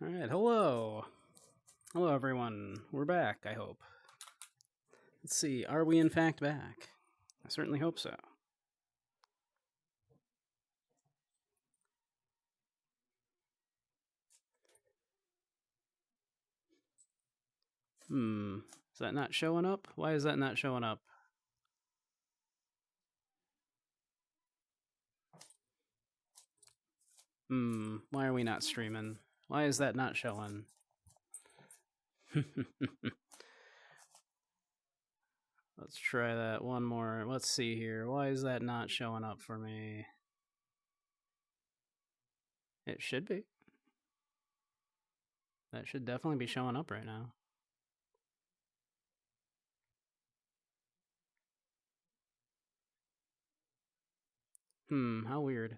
All right, hello. Hello, everyone. We're back, I hope. Let's see, are we in fact back? I certainly hope so. Is that not showing up? Why is that not showing up? Why are we not streaming? Why is that not showing? Let's try that one more. Let's see here. Why is that not showing up for me? It should be. That should definitely be showing up right now. How weird.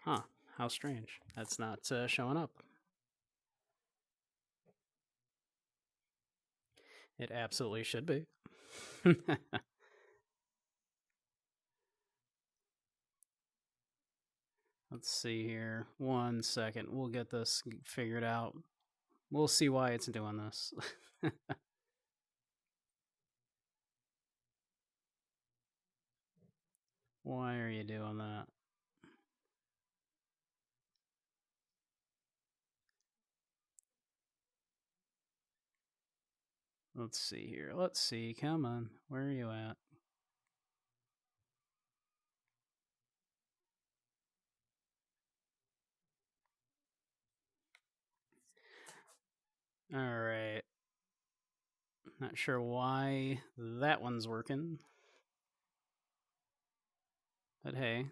Huh, how strange. That's not showing up. It absolutely should be. Let's see here. 1 second. We'll get this figured out. We'll see why it's doing this. Why are you doing that? Let's see here. Let's see. Come on. Where are you at? All right. Not sure why that one's working. But hey,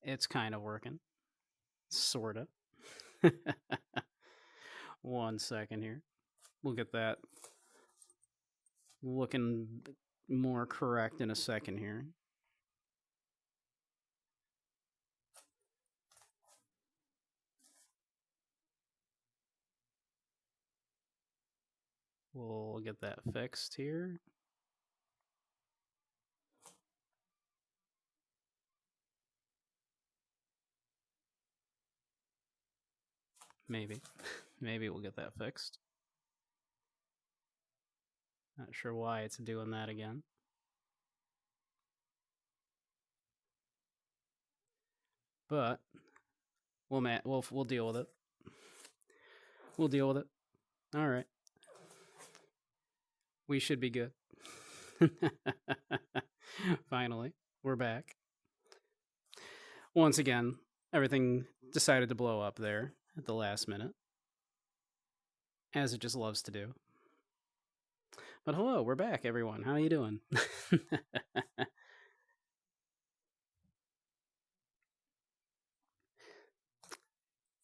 it's kind of working. Sort of. 1 second here. We'll get that looking more correct in a second here. We'll get that fixed here. Maybe. Maybe we'll get that fixed. Not sure why it's doing that again. But we'll deal with it. We'll deal with it. All right. We should be good. Finally, we're back. Once again, everything decided to blow up there at the last minute. as it just loves to do. But hello, we're back, everyone. How you doing?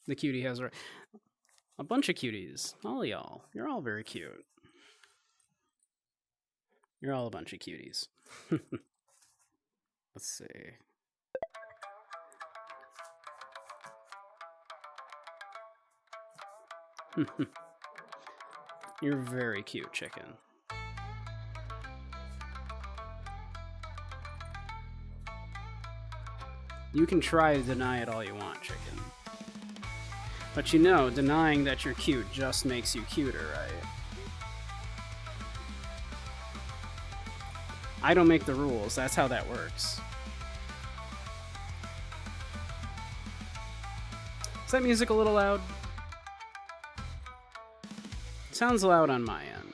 The cutie has a bunch of cuties. All of y'all. You're all very cute. You're all a bunch of cuties. Let's see. You're very cute, chicken. You can try to deny it all you want, chicken. But you know, denying that you're cute just makes you cuter, right? I don't make the rules. That's how that works. Is that music a little loud? It sounds loud on my end.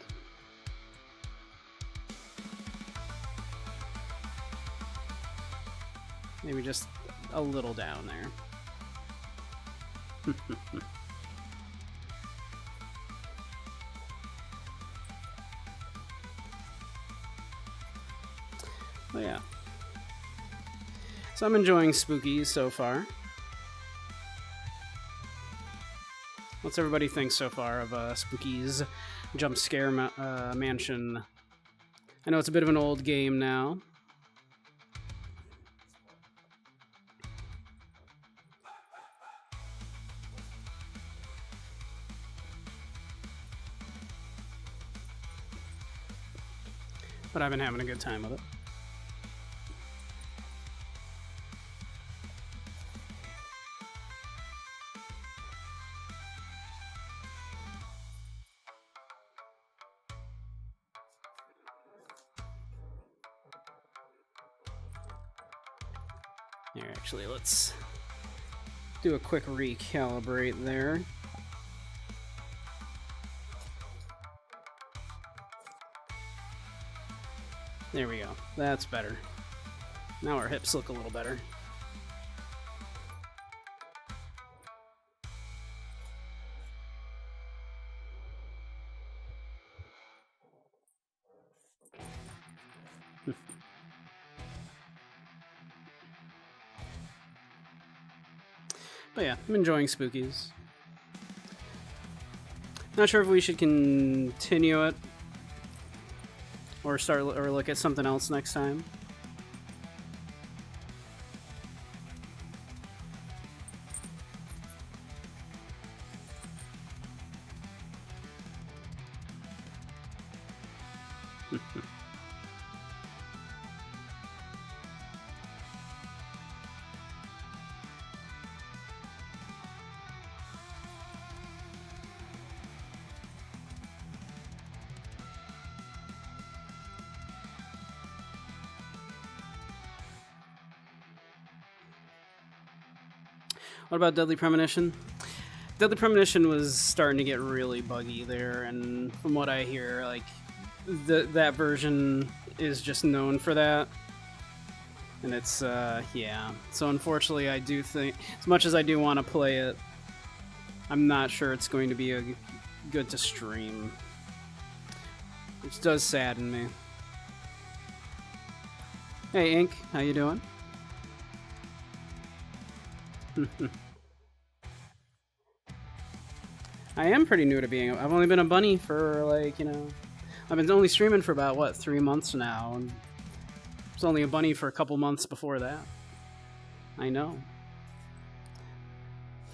Maybe just a little down there. Oh yeah. So I'm enjoying Spooky so far. What's everybody think so far of Spooky's Jump Scare Mansion? I know it's a bit of an old game now. But I've been having a good time with it. Here, actually, let's do a quick recalibrate there. There we go. That's better. Now our hips look a little better. But yeah, I'm enjoying Spookies. Not sure if we should continue it or look at something else next time. What about Deadly Premonition? Deadly Premonition was starting to get really buggy there, and from what I hear, like, that version is just known for that. And it's, yeah. So unfortunately, I do think, as much as I do want to play it, I'm not sure it's going to be good to stream. Which does sadden me. Hey, Ink, how you doing? I am pretty new to being. I've only been a bunny for, like, you know, I've been only streaming for about, what, 3 months now, and I was only a bunny for a couple months before that. I know.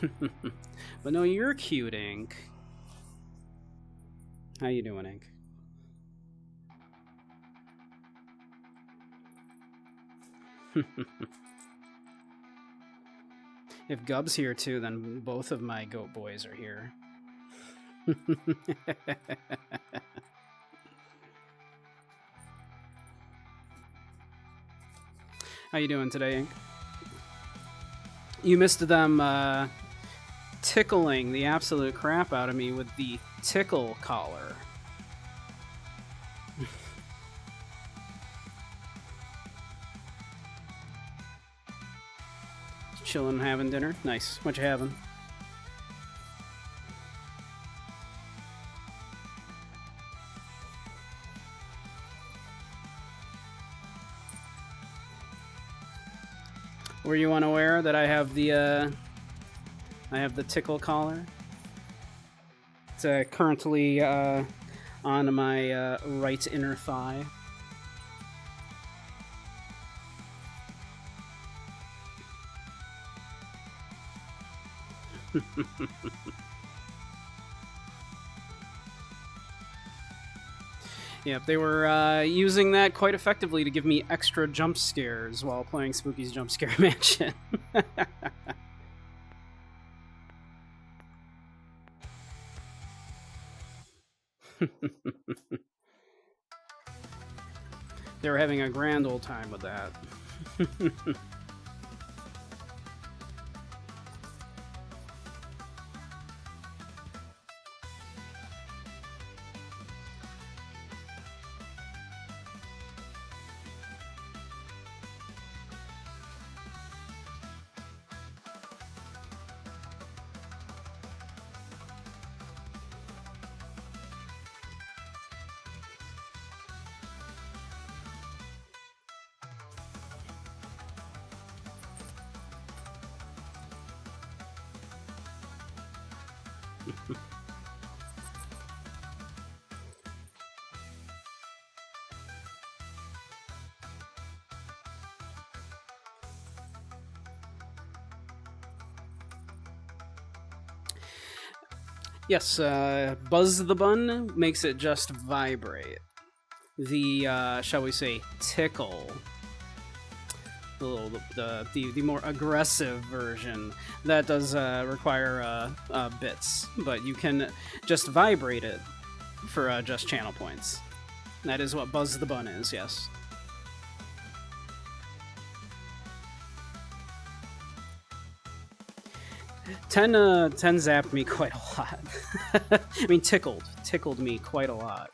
But no, you're cute, Ink. How you doing, Ink? If Gub's here too, then both of my goat boys are here. How you doing today, Ink? You missed them tickling the absolute crap out of me with the tickle collar. Chilling, having dinner. Nice. What you having? Were you unaware that I have the tickle collar? It's currently on my right inner thigh. Yep, they were using that quite effectively to give me extra jump scares while playing Spooky's Jump Scare Mansion. They were having a grand old time with that. Yes, Buzz the Bun makes it just vibrate. The, shall we say, tickle, the more aggressive version, that does require bits, but you can just vibrate it for just channel points. That is what Buzz the Bun is, yes. Ten zapped me quite a lot. I mean, tickled me quite a lot.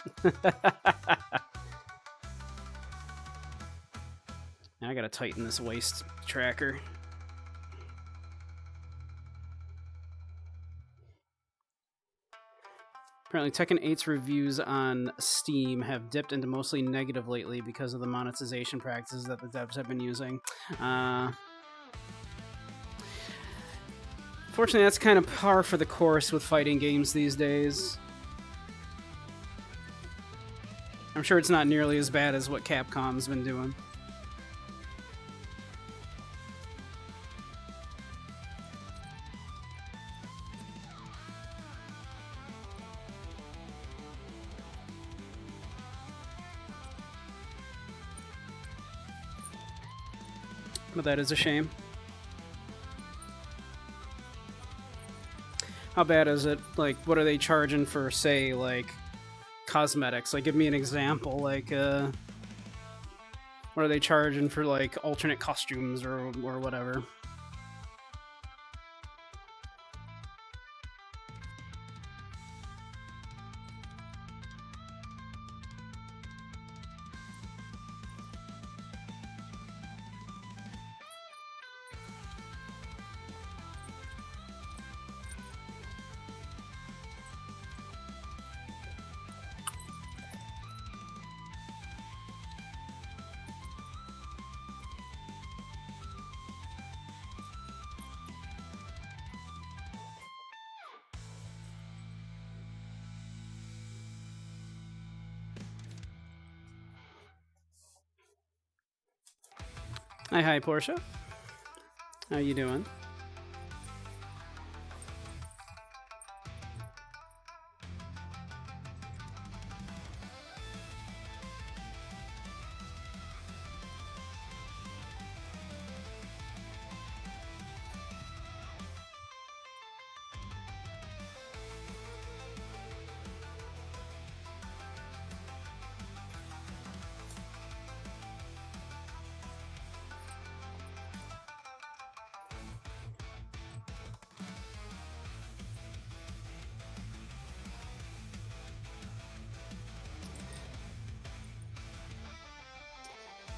Now I gotta tighten this waist tracker. Apparently, Tekken 8's reviews on Steam have dipped into mostly negative lately because of the monetization practices that the devs have been using. Fortunately, that's kind of par for the course with fighting games these days. I'm sure it's not nearly as bad as what Capcom's been doing. But that is a shame. How bad is it? Like, what are they charging for, say, like, cosmetics? Like, give me an example. Like, what are they charging for, like, alternate costumes or whatever? Hi, Portia. How you doing?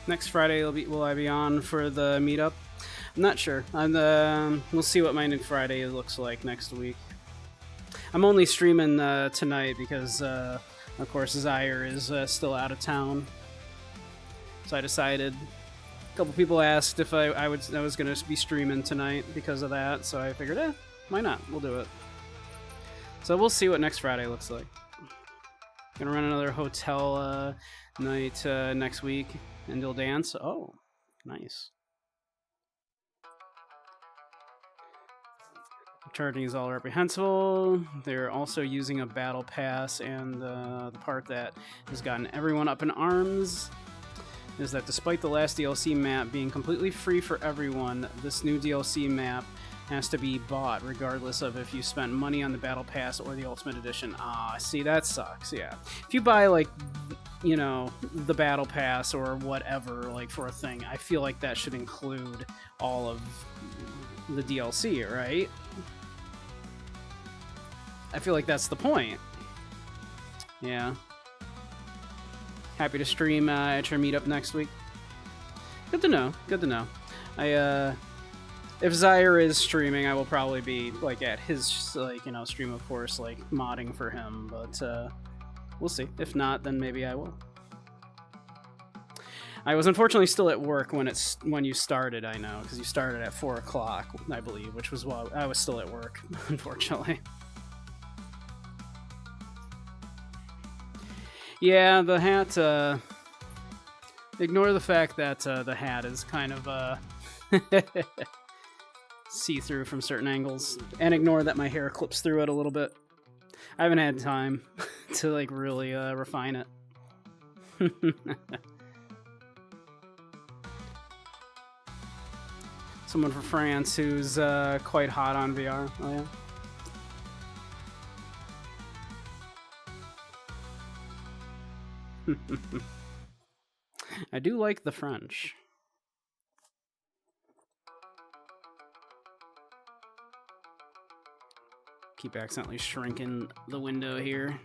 Next Friday will I be on for the meetup? I'm not sure. We'll see what my new Friday looks like next week. I'm only streaming tonight because, of course, Zaire is still out of town. So I decided A couple people asked if I was going to be streaming tonight because of that, so I figured, why not? We'll do it. So we'll see what next Friday looks like. Gonna run another hotel night next week, and they'll dance. Oh, nice. Charging is all reprehensible. They're also using a battle pass, and the part that has gotten everyone up in arms is that despite the last DLC map being completely free for everyone, this new DLC map has to be bought regardless of if you spent money on the battle pass or the ultimate edition. Ah, see, that sucks. Yeah, if you buy like, you know, the battle pass or whatever, like for a thing, I feel like that should include all of the DLC, right? I feel like that's the point. Yeah. Happy to stream at your meetup next week. Good to know. Good to know. If Zyre is streaming, I will probably be like at his like, you know, stream, of course, like modding for him. But we'll see. If not, then maybe I will. I was unfortunately still at work when you started. I know, because you started at 4 o'clock, I believe, which was why I was still at work, unfortunately. Yeah, the hat, ignore the fact that the hat is kind of see-through from certain angles, and ignore that my hair clips through it a little bit. I haven't had time to like really refine it. Someone from France who's quite hot on VR. Oh yeah. I do like the French. Keep accidentally shrinking the window here.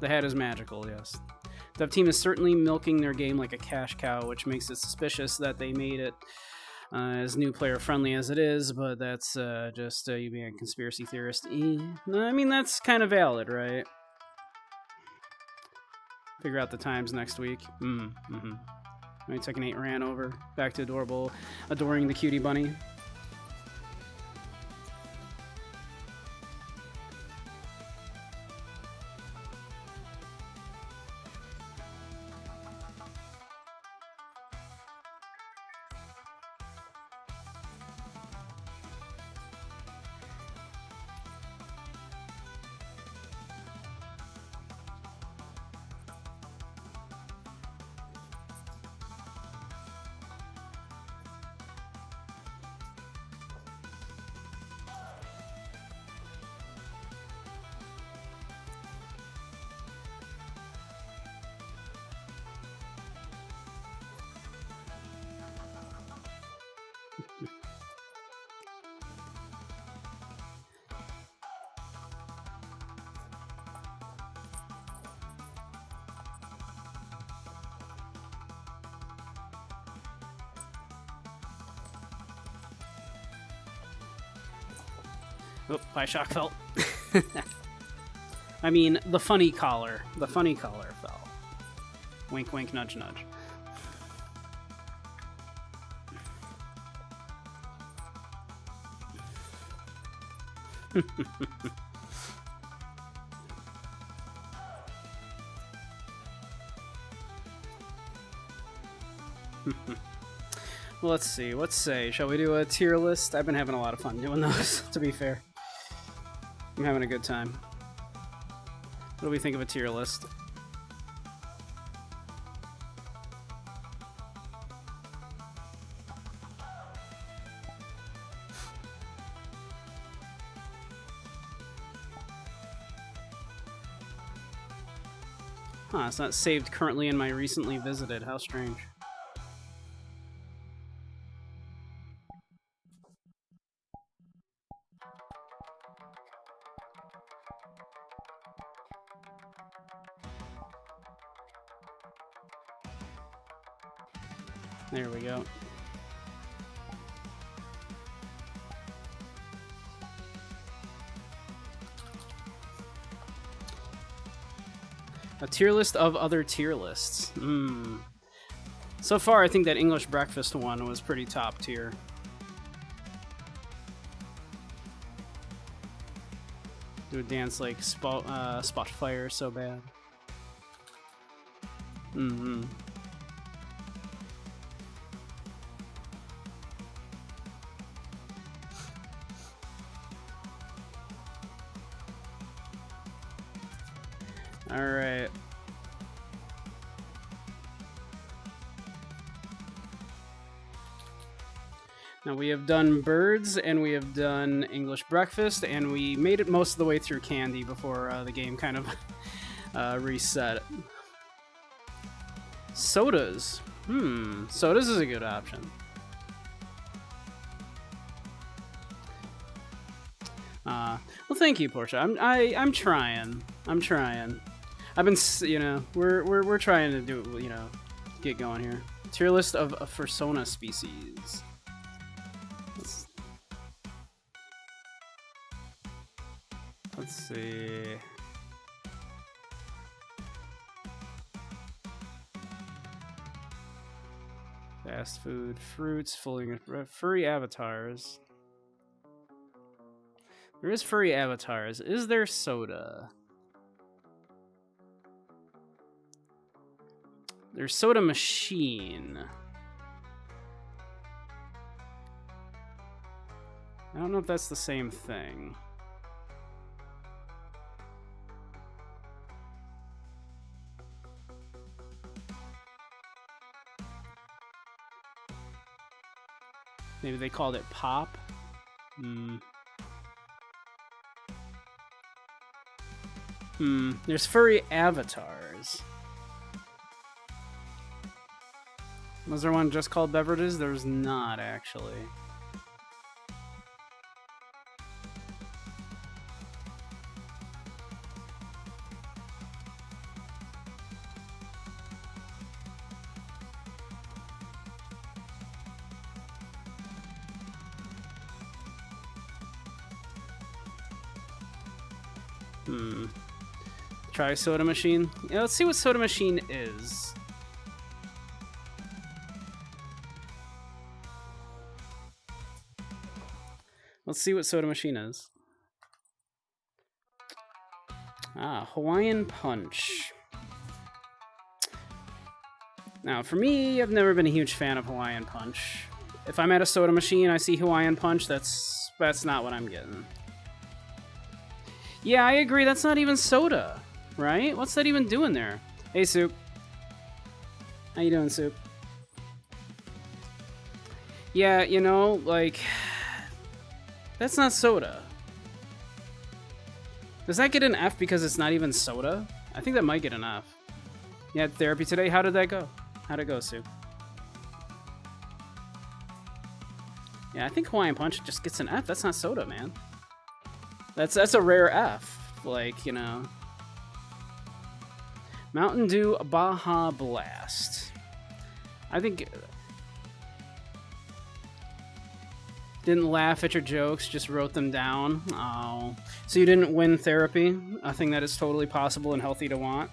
The hat is magical, yes. The dev team is certainly milking their game like a cash cow, which makes it suspicious that they made it as new player friendly as it is, but that's just you being a conspiracy theorist. No, I mean, that's kind of valid, right? Figure out the times next week. My Tekken 8 ran over. Back to adoring the cutie bunny. Oh, by shock felt. I mean, the funny collar. The funny collar fell. Wink, wink, nudge, nudge. Well, let's see. Let's say, shall we do a tier list? I've been having a lot of fun doing those, to be fair. I'm having a good time. What do we think of a tier list? Huh, it's not saved currently in my recently visited. How strange. There we go. A tier list of other tier lists. So far, I think that English breakfast one was pretty top tier. Do a dance like Spotfire so bad. All right. Now we have done birds and we have done English breakfast, and we made it most of the way through candy before the game kind of reset. Sodas. Sodas is a good option. Well, thank you, Portia. I'm trying. I've been, you know, we're trying to do, you know, get going here. Tier list of Fursona species. Let's see. Fast food, fruits, furry avatars. There is furry avatars. Is there soda? There's soda machine. I don't know if that's the same thing. Maybe they called it Pop. There's furry avatars. Was there one just called beverages? There's not, actually. Try soda machine. Yeah, let's see what soda machine is. Let's see what soda machine is. Hawaiian Punch. Now, for me, I've never been a huge fan of Hawaiian Punch. If I'm at a soda machine, I see Hawaiian Punch, that's not what I'm getting. Yeah, I agree, that's not even soda, right? What's that even doing there? Hey, Soup. How you doing, Soup? Yeah, you know, like, that's not soda. Does that get an F because it's not even soda? I think that might get an F. You had therapy today? How did that go? How'd it go, Soup? Yeah, I think Hawaiian Punch just gets an F. That's not soda, man. That's a rare F. Like, you know. Mountain Dew Baja Blast. I think... Didn't laugh at your jokes, just wrote them down. Oh. So you didn't win therapy? A thing that is totally possible and healthy to want?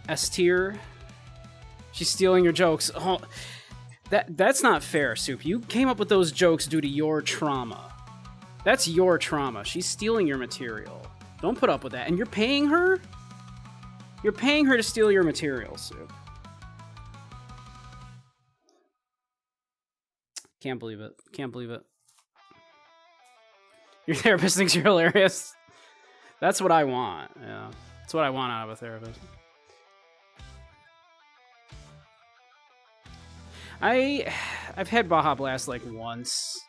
S tier. She's stealing your jokes. Oh, that's not fair, Soup. You came up with those jokes due to your trauma. That's your trauma. She's stealing your material. Don't put up with that. And you're paying her? You're paying her to steal your material, Soup. Can't believe it. Can't believe it. Your therapist thinks you're hilarious. That's what I want. Yeah. That's what I want out of a therapist. I've had Baja Blast like once.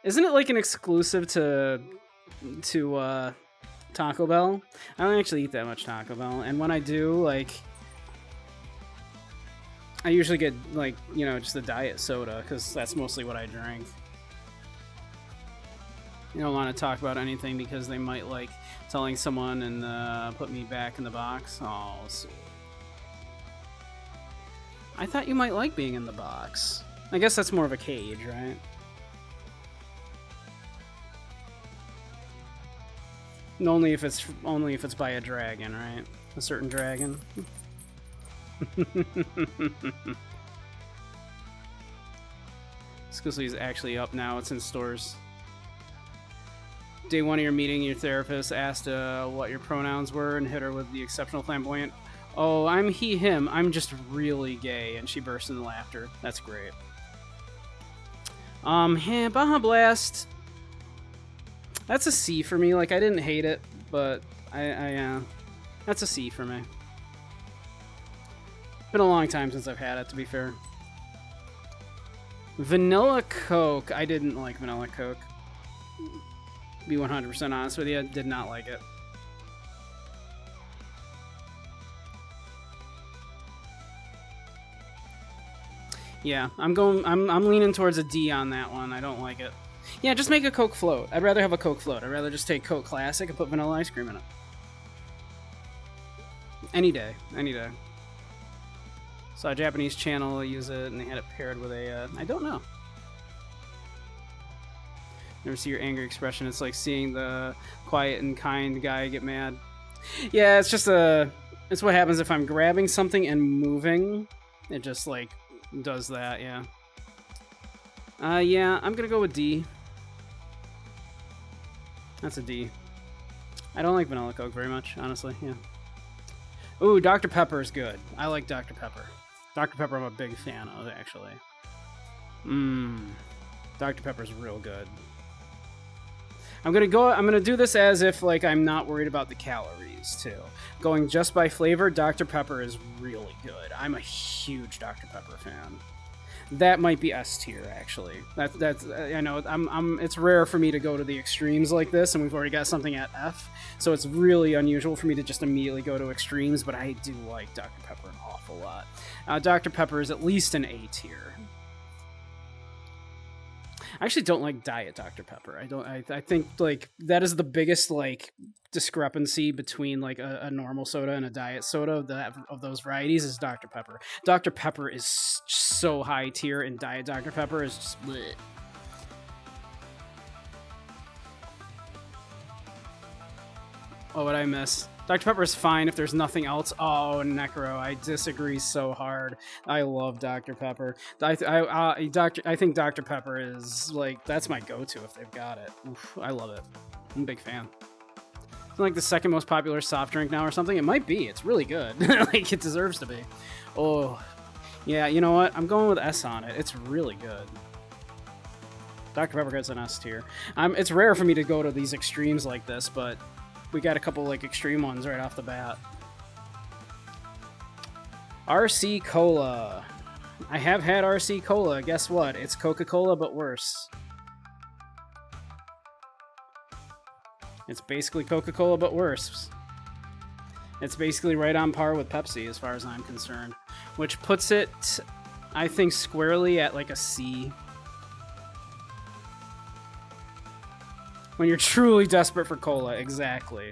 Isn't it like an exclusive to Taco Bell? I don't actually eat that much Taco Bell, and when I do, like, I usually get like, you know, just a diet soda because that's mostly what I drink. You don't want to talk about anything because they might like telling someone and put me back in the box. Oh, so I thought you might like being in the box. I guess that's more of a cage, right? Only if it's by a dragon, right? A certain dragon. Exclusively is actually up now. It's in stores. Day 1 of your meeting, your therapist asked what your pronouns were and hit her with the exceptional flamboyant. Oh, I'm he, him. I'm just really gay. And she burst into laughter. That's great. Yeah, Baja Blast. That's a C for me. Like, I didn't hate it, but that's a C for me. Been a long time since I've had it, to be fair. Vanilla Coke. I didn't like Vanilla Coke. Be 100% honest with you, did not like it. Yeah, I'm leaning towards a D on that one. I don't like it. Yeah, just make a Coke float. I'd rather have a Coke float. I'd rather just take Coke Classic and put vanilla ice cream in it. Any day. Any day. Saw a Japanese channel use it, and they had it paired with a, I don't know. Never see your angry expression. It's like seeing the quiet and kind guy get mad. Yeah, it's just it's what happens if I'm grabbing something and moving. It just, like, does that, yeah. Yeah, I'm gonna go with D. That's a D. I don't like Vanilla Coke very much, honestly, yeah. Ooh, Dr. Pepper is good. I like Dr. Pepper. Dr. Pepper I'm a big fan of, actually. Dr. Pepper's real good. I'm gonna do this as if, like, I'm not worried about the calories, too. Going just by flavor, Dr. Pepper is really good. I'm a huge Dr. Pepper fan. That might be S tier, actually. That's I know it's rare for me to go to the extremes like this, and we've already got something at F, so it's really unusual for me to just immediately go to extremes, but I do like Dr. Pepper an awful lot. Dr. Pepper is at least an A tier. I actually don't like Diet Dr. Pepper. I think, like, that is the biggest, like, discrepancy between, like, a normal soda and a diet soda of those varieties is Dr. Pepper. Dr. Pepper is so high tier, and Diet Dr. Pepper is just bleh. Oh, what'd I miss? Dr. Pepper is fine if there's nothing else. Oh, Necro, I disagree so hard. I love Dr. Pepper. I think Dr. Pepper is, like, that's my go-to if they've got it. Oof, I love it. I'm a big fan. It's like the second most popular soft drink now or something. It might be. It's really good. Like, it deserves to be. Oh, yeah, you know what? I'm going with S on it. It's really good. Dr. Pepper gets an S tier. It's rare for me to go to these extremes like this, but we got a couple, like, extreme ones right off the bat. RC Cola. I have had RC Cola. Guess what? It's Coca-Cola, but worse. It's basically Coca-Cola, but worse. It's basically right on par with Pepsi, as far as I'm concerned. Which puts it, I think, squarely at, like, a C. When you're truly desperate for cola, exactly.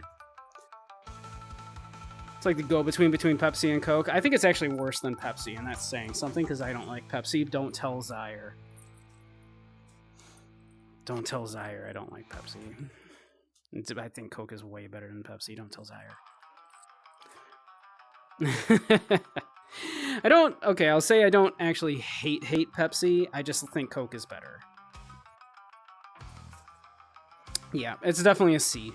It's like the go-between between Pepsi and Coke. I think it's actually worse than Pepsi, and that's saying something because I don't like Pepsi. Don't tell Zaire. Don't tell Zaire I don't like Pepsi. I think Coke is way better than Pepsi. Don't tell Zaire. Okay, I'll say I don't actually hate Pepsi. I just think Coke is better. Yeah, it's definitely a C.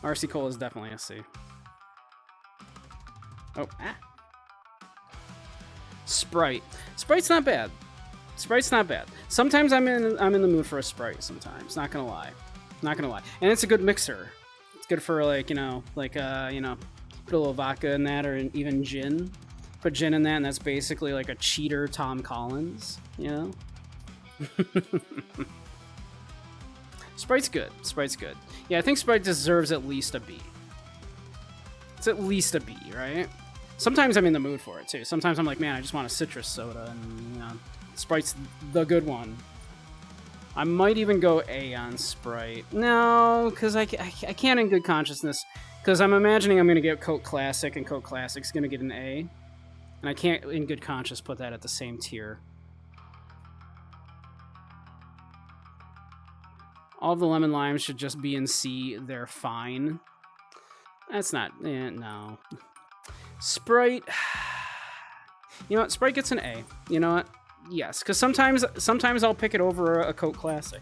RC Cola is definitely a C. Oh, Sprite. Sprite's not bad. Sprite's not bad. Sometimes I'm in the mood for a Sprite. Sometimes, not gonna lie, and it's a good mixer. It's good for, like, put a little vodka in that, or even gin. Put gin in that, and that's basically like a cheater Tom Collins, you know. Sprite's good. Sprite's good. Yeah, I think Sprite deserves at least a B. It's at least a B, right? Sometimes I'm in the mood for it, too. Sometimes I'm like, man, I just want a citrus soda, and, Sprite's the good one. I might even go A on Sprite. No, because I can't in good consciousness, because I'm imagining I'm going to get Coke Classic, and Coke Classic's going to get an A, and I can't in good conscience put that at the same tier. All the lemon limes should just be in C. They're fine. That's not... no. Sprite... You know what? Sprite gets an A. You know what? Yes, because sometimes I'll pick it over a Coke Classic.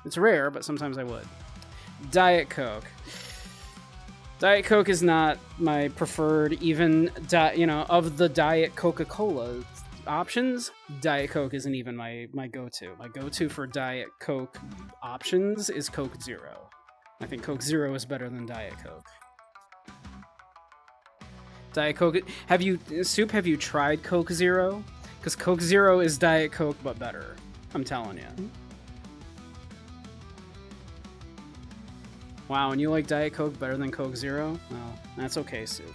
It's rare, but sometimes I would. Diet Coke. Diet Coke is not my preferred, even, of the Diet Coca-Cola options, Diet Coke isn't even my go-to. My go-to for Diet Coke options is Coke Zero. I think Coke Zero is better than Diet Coke. Diet Coke... Have you tried Coke Zero? Because Coke Zero is Diet Coke, but better. I'm telling you. Wow, and you like Diet Coke better than Coke Zero? Well, that's okay, Soup.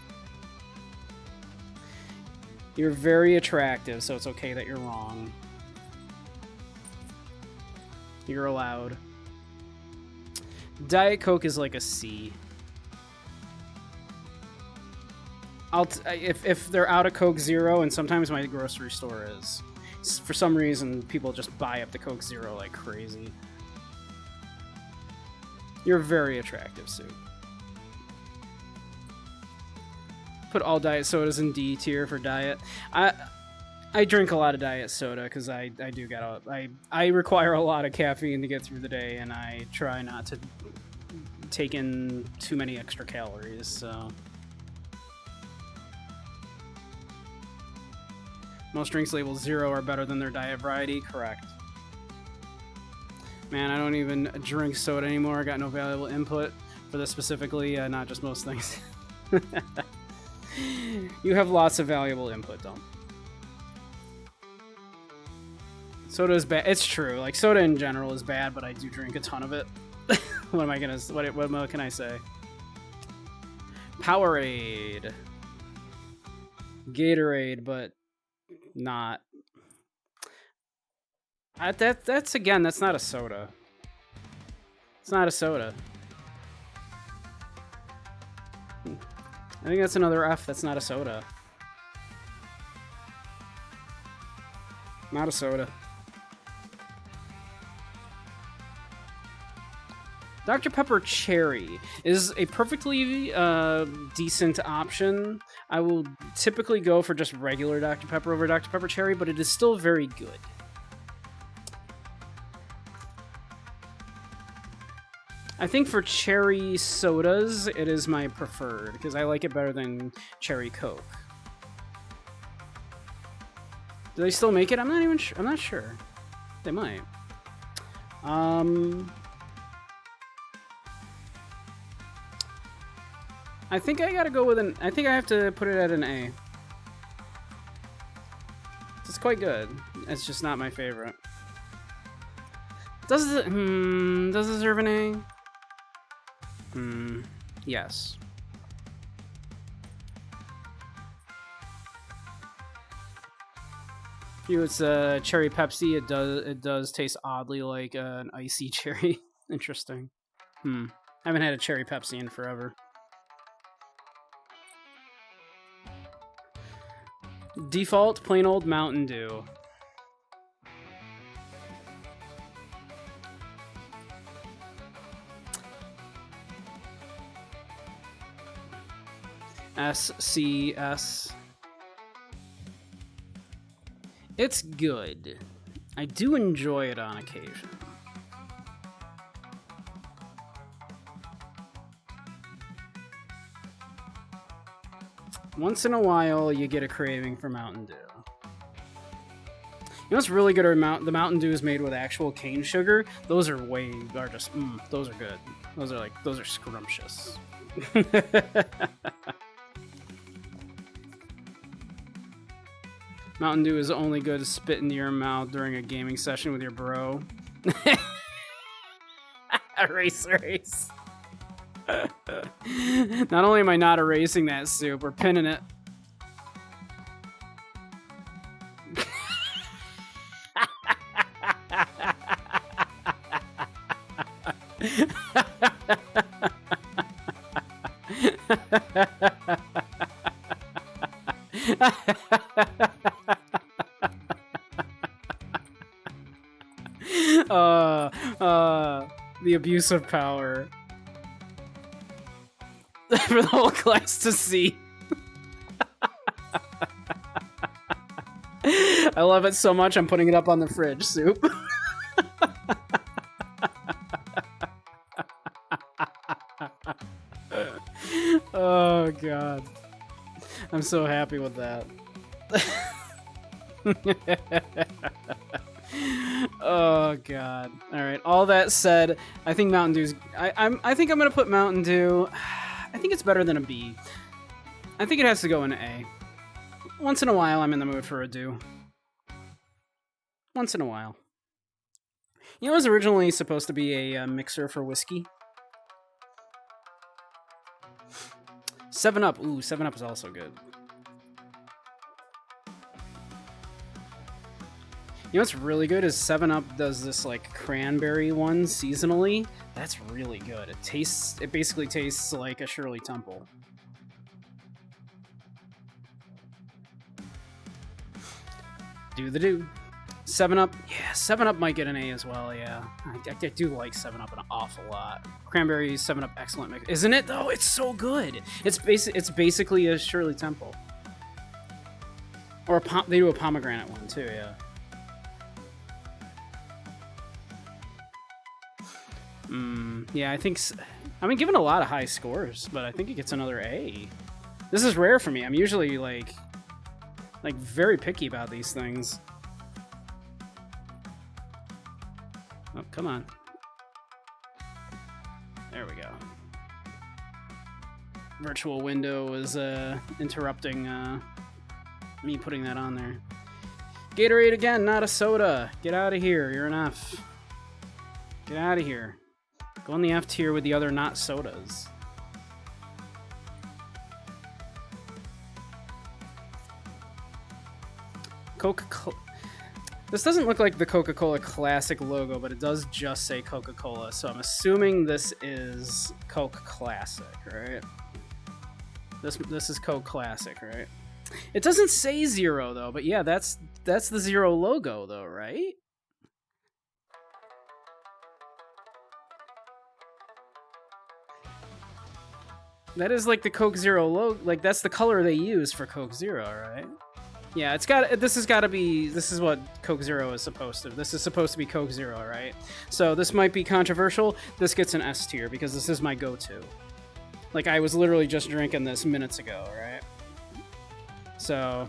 You're very attractive, so it's okay that you're wrong. You're allowed. Diet Coke is like a C. If they're out of Coke Zero, and sometimes my grocery store is. For some reason, people just buy up the Coke Zero like crazy. You're very attractive, Soup. Put all diet sodas in D tier for diet. I drink a lot of diet soda because I require a lot of caffeine to get through the day, and I try not to take in too many extra calories, so... Most drinks labeled Zero are better than their diet variety. Correct. Man, I don't even drink soda anymore. I got no valuable input for this specifically, not just most things. You have lots of valuable input, though. Soda is bad. It's true. Like, soda in general is bad, but I do drink a ton of it. What am I gonna... What can I say? Powerade. Gatorade, but... not. That's again, that's not a soda. It's not a soda. I think that's another F. That's not a soda. Not a soda. Dr. Pepper Cherry is a perfectly decent option. I will typically go for just regular Dr. Pepper over Dr. Pepper Cherry, but it is still very good. I think for cherry sodas, it is my preferred, because I like it better than Cherry Coke. Do they still make it? I'm not even sure. I'm not sure. They might. I think I gotta go with an... I think I have to put it at an A. It's quite good. It's just not my favorite. Does it deserve an A? Yes. It's a cherry Pepsi. It does taste oddly like an icy cherry. Interesting. I haven't had a cherry Pepsi in forever. Default plain old Mountain Dew. SCS. It's good. I do enjoy it on occasion. Once in a while, you get a craving for Mountain Dew. You know what's really good? The Mountain Dew is made with actual cane sugar. Those are those are good. Those are scrumptious. Mountain Dew is only good to spit into your mouth during a gaming session with your bro. Race. Not only am I not erasing that, Soup, we're pinning it. The abuse of power. For the whole class to see. I love it so much, I'm putting it up on the fridge, Soup. Oh, God. I'm so happy with that. Oh, God. Alright, all that said, I think Mountain Dew's... I think I'm gonna put Mountain Dew... I think it's better than a B. I think it has to go in A. Once in a while, I'm in the mood for a Dew. Once in a while. You know, it was originally supposed to be a mixer for whiskey. 7-Up. Ooh, 7-Up is also good. You know what's really good is 7-Up does this, like, cranberry one seasonally. That's really good. It basically tastes like a Shirley Temple. Do the do. 7-Up. Yeah, 7-Up might get an A as well, yeah. I do like 7-Up an awful lot. Cranberry, 7-Up, excellent mix. Isn't it, though? It's so good. It's basically a Shirley Temple. Or they do a pomegranate one, too, yeah. Yeah, I think... I've been given a lot of high scores, but I think it gets another A. This is rare for me. I'm usually, like very picky about these things. Oh, come on. There we go. Virtual window is interrupting me putting that on there. Gatorade again, not a soda. Get out of here. You're an F. Get out of here. Go in the F tier with the other not sodas. Coca-Cola. This doesn't look like the Coca-Cola Classic logo, but it does just say Coca-Cola, so I'm assuming this is Coke Classic, right? This is Coke Classic, right? It doesn't say Zero though, but yeah, that's the Zero logo though, right? That is like the Coke Zero logo, like that's the color they use for Coke Zero, right? Yeah, this is what Coke Zero is supposed to. This is supposed to be Coke Zero, right? So this might be controversial. This gets an S tier because this is my go-to. Like I was literally just drinking this minutes ago, right? So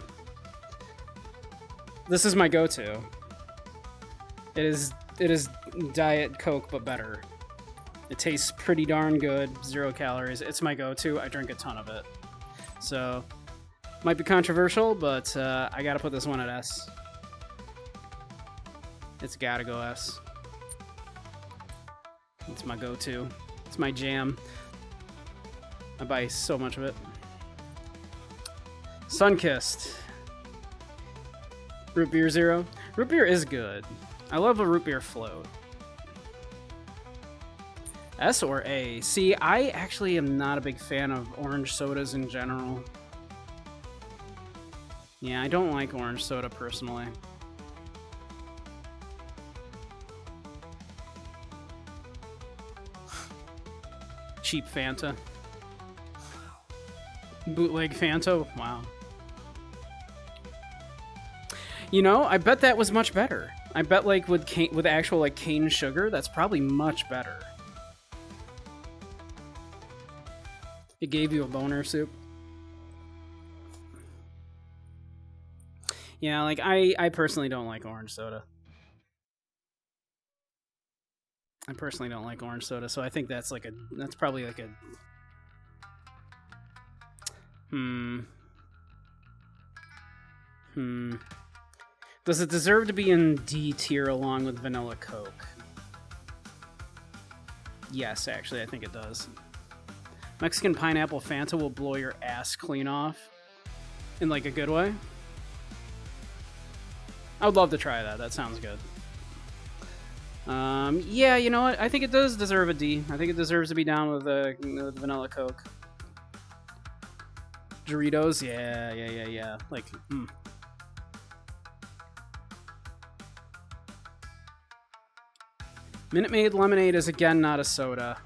this is my go-to. It is Diet Coke but better. It tastes pretty darn good, 0 calories. It's my go-to. I drink a ton of it. So, might be controversial, but I gotta put this one at S. It's gotta go S. It's my go-to. It's my jam. I buy so much of it. Sunkissed. Root Beer Zero. Root beer is good. I love a root beer float. S or A? See, I actually am not a big fan of orange sodas in general. Yeah, I don't like orange soda personally. Cheap Fanta. Bootleg Fanta? Wow. You know, I bet that was much better. I bet like with actual like cane sugar, that's probably much better. It gave you a boner, Soup. Yeah, like I personally don't like orange soda. I personally don't like orange soda, so I think that's probably like a Does it deserve to be in D tier along with Vanilla Coke? Yes, actually, I think it does. Mexican Pineapple Fanta will blow your ass clean off. In, like, a good way. I would love to try that. That sounds good. Yeah, you know what? I think it does deserve a D. I think it deserves to be down with the Vanilla Coke. Doritos? Yeah. Like, Minute Maid lemonade is again not a soda.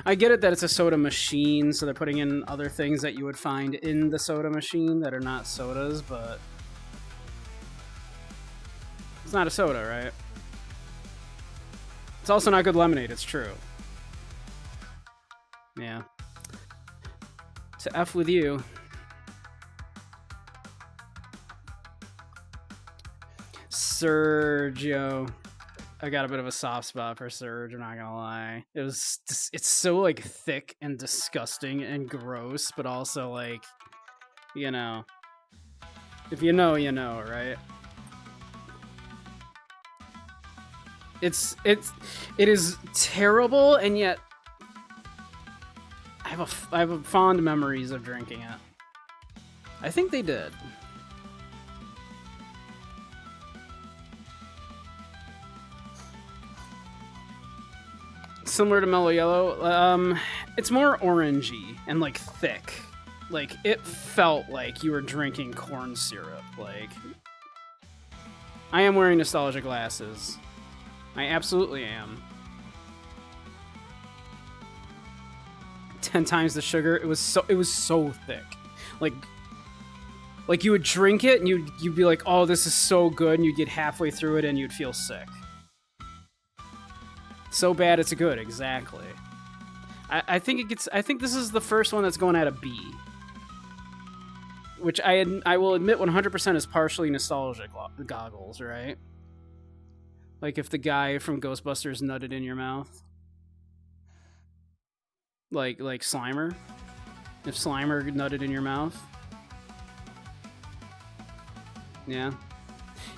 I get it that it's a soda machine, so they're putting in other things that you would find in the soda machine that are not sodas, but it's not a soda, right? It's also not good lemonade, it's true. Yeah. To F with you. Sergio. I got a bit of a soft spot for Surge, I'm not gonna lie. It's so, like, thick and disgusting and gross, but also, like, you know. If you know, you know, right? It is terrible, and yet I have fond memories of drinking it. I think they did. Similar to Mellow Yellow, it's more orangey and, like, thick. Like, it felt like you were drinking corn syrup. Like, I am wearing nostalgia glasses. I absolutely am. 10 times the sugar. It was so thick. Like you would drink it and you'd be like, oh, this is so good, and you'd get halfway through it and you'd feel sick. So bad it's good, exactly. I think this is the first one that's going at a B. Which I will admit 100% is partially nostalgic goggles, right? Like if the guy from Ghostbusters nutted in your mouth. Like Slimer. If Slimer nutted in your mouth. Yeah.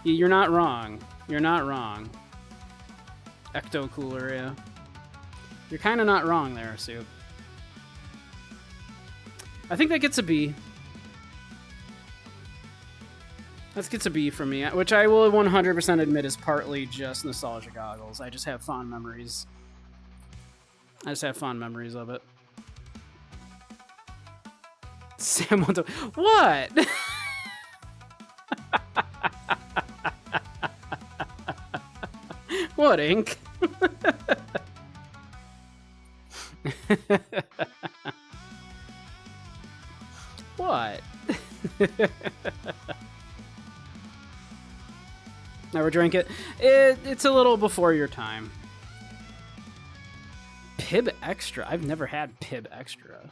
You're not wrong. You're not wrong. Ecto Cooler, yeah. You're kind of not wrong there, Soup. I think that gets a B. That gets a B from me, which I will 100% admit is partly just nostalgia goggles. I just have fond memories. I just have fond memories of it. Sam wants to... What? What, Ink? What? Never drank it. It's a little before your time. Pibb Extra. I've never had Pibb Extra.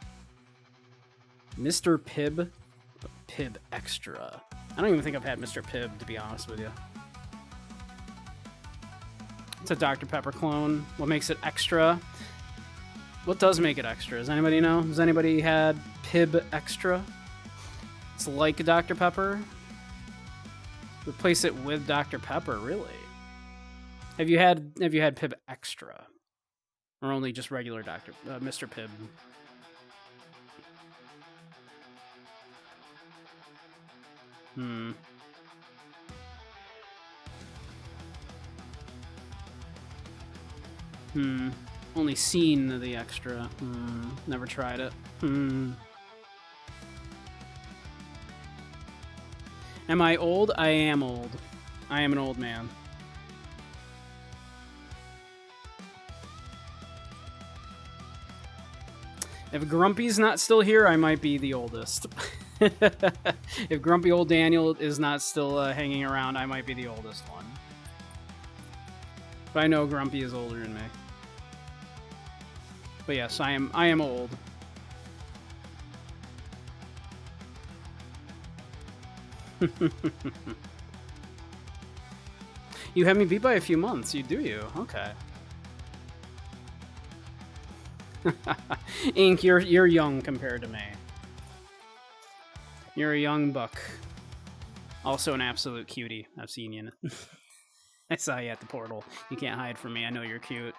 Mr. Pibb. Pibb Extra. I don't even think I've had Mr. Pibb, to be honest with you. It's a Dr. Pepper clone. What makes it extra? What does make it extra? Does anybody know? Has anybody had Pibb Extra? It's like Dr. Pepper. Replace it with Dr. Pepper, really? Have you had Pibb Extra? Or only just regular Mr. Pibb? Only seen the extra. Never tried it. Am I old? I am old. I am an old man. If Grumpy's not still here, I might be the oldest. If Grumpy Old Daniel is not still hanging around, I might be the oldest one. But I know Grumpy is older than me. But yes, I am old. You have me beat by a few months. You do, you? Okay. Ink, you're young compared to me. You're a young buck. Also an absolute cutie. I've seen you. I saw you at the portal. You can't hide from me. I know you're cute.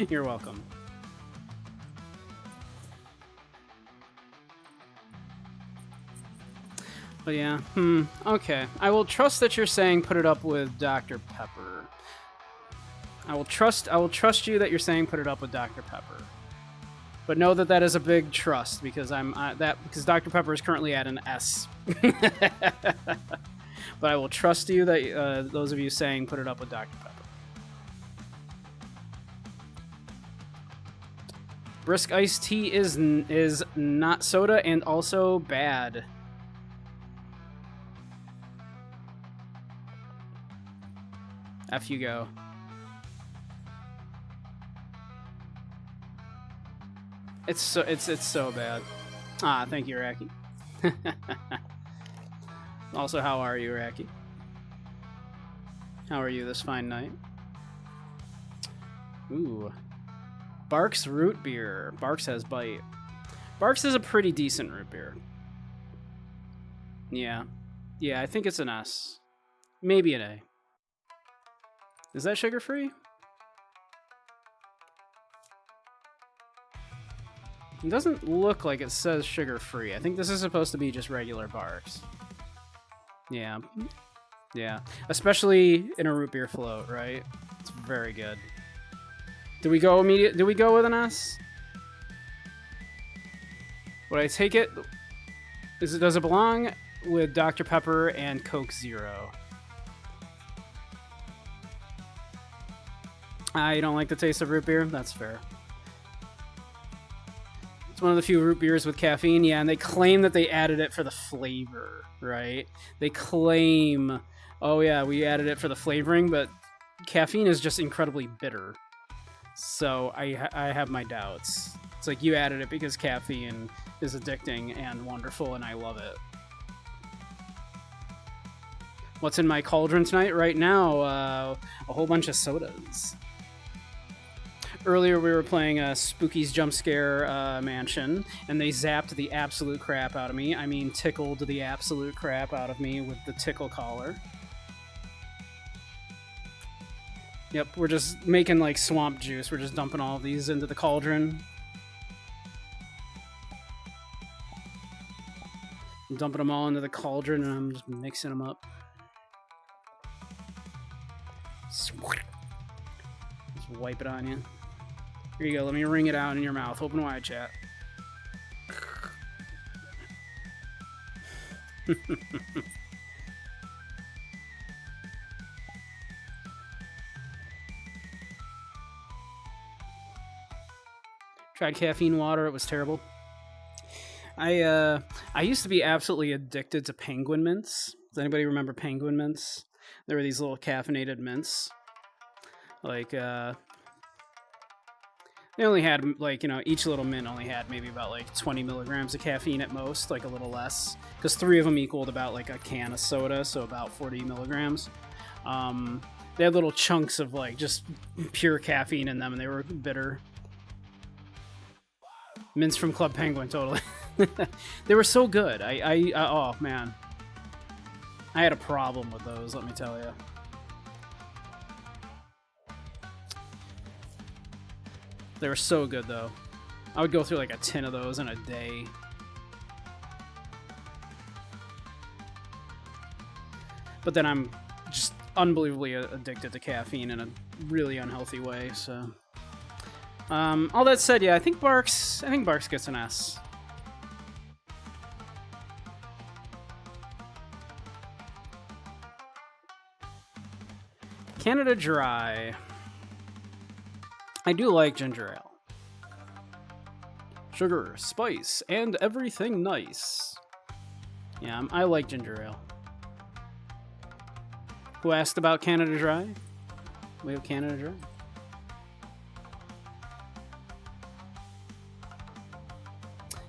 You're welcome. But yeah, okay. I will trust that you're saying put it up with Dr. Pepper. I will trust you that you're saying put it up with Dr. Pepper. But know that that is a big trust because because Dr. Pepper is currently at an S. But I will trust you that those of you saying put it up with Dr. Pepper. Brisk iced tea is not soda and also bad. F you go. It's so bad. Ah, thank you, Raki. Also, how are you, Raki? How are you this fine night? Ooh. Barks root beer. Barks has bite. Barks is a pretty decent root beer. Yeah. Yeah, I think it's an S. Maybe an A. Is that sugar-free? It doesn't look like it says sugar-free. I think this is supposed to be just regular Barks. Yeah. Yeah. Especially in a root beer float, right? It's very good. Do we go with an S? Would I take it? Does it belong with Dr. Pepper and Coke Zero? You don't like the taste of root beer? That's fair. It's one of the few root beers with caffeine, yeah, and they claim that they added it for the flavor, right? They claim, oh yeah, we added it for the flavoring, but caffeine is just incredibly bitter. So I have my doubts. It's like you added it because caffeine is addicting and wonderful, and I love it. What's in my cauldron tonight? Right now, a whole bunch of sodas. Earlier we were playing Spooky's Jump Scare Mansion, and they zapped the absolute crap out of me. I mean, tickled the absolute crap out of me with the tickle collar. Yep, we're just making like swamp juice. We're just dumping all of these into the cauldron. I'm dumping them all into the cauldron, and I'm just mixing them up. Just wipe it on you. Here you go. Let me wring it out in your mouth. Open wide, chat. Tried caffeine water. It was terrible. I used to be absolutely addicted to penguin mints. Does anybody remember penguin mints? There were these little caffeinated mints. Like, they only had, like, you know, each little mint only had maybe about, like, 20 milligrams of caffeine at most, like, a little less. Because 3 of them equaled about, like, a can of soda, so about 40 milligrams. They had little chunks of, like, just pure caffeine in them, and they were bitter. Mints from Club Penguin, totally. They were so good. Oh, man. I had a problem with those, let me tell you. They were so good, though. I would go through like a tin of those in a day. But then I'm just unbelievably addicted to caffeine in a really unhealthy way, so... all that said, yeah, I think Barks gets an S. Canada Dry. I do like ginger ale. Sugar, spice, and everything nice. Yeah, I like ginger ale. Who asked about Canada Dry? We have Canada Dry.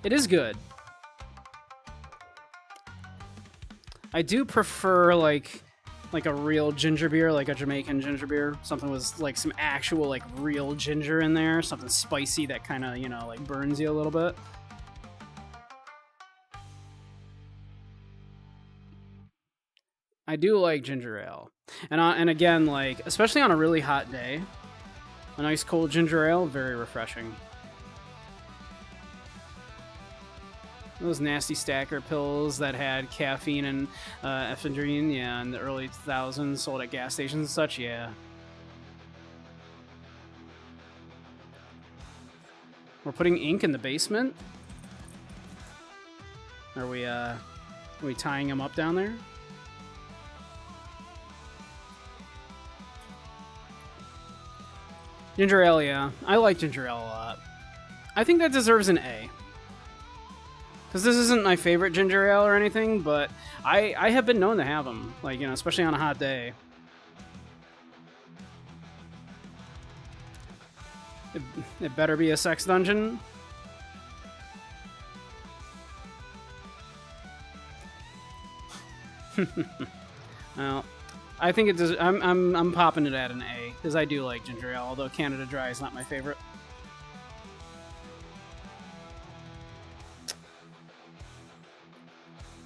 It is good. I do prefer like a real ginger beer, like a Jamaican ginger beer. Something with like some actual like real ginger in there, something spicy that kind of, you know, like burns you a little bit. I do like ginger ale. And again, like, especially on a really hot day, a nice cold ginger ale, very refreshing. Those nasty stacker pills that had caffeine and ephedrine, yeah, in the early 2000s, sold at gas stations and such, yeah. We're putting ink in the basement? Are we tying him up down there? Ginger ale, yeah. I like ginger ale a lot. I think that deserves an A. Because this isn't my favorite ginger ale or anything, but I have been known to have them. Like, you know, especially on a hot day. It better be a sex dungeon. Well, I think it does. I'm popping it at an A because I do like ginger ale, although Canada Dry is not my favorite.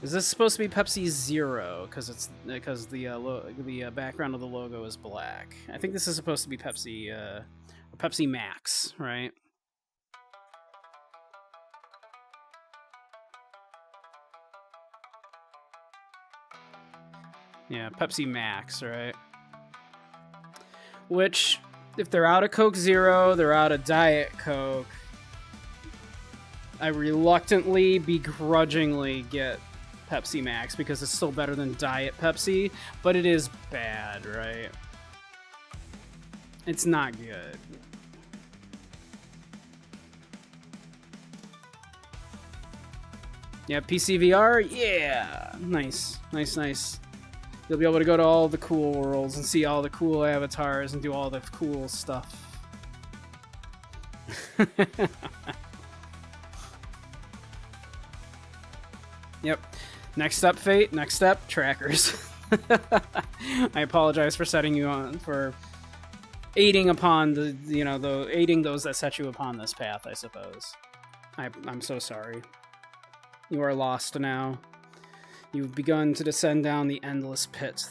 Is this supposed to be Pepsi Zero? Because the background of the logo is black. I think this is supposed to be Pepsi Max, right? Yeah, Pepsi Max, right? Which, if they're out of Coke Zero, they're out of Diet Coke. I reluctantly, begrudgingly get Pepsi Max because it's still better than Diet Pepsi, but it is bad, right? It's not good. Yeah, PCVR? Yeah! Nice. Nice, nice. You'll be able to go to all the cool worlds and see all the cool avatars and do all the cool stuff. Yep. Next up, Fate. Next step, trackers. I apologize for setting you on, for aiding upon the, you know, aiding those that set you upon this path, I suppose. I'm so sorry. You are lost now. You've begun to descend down the endless pit.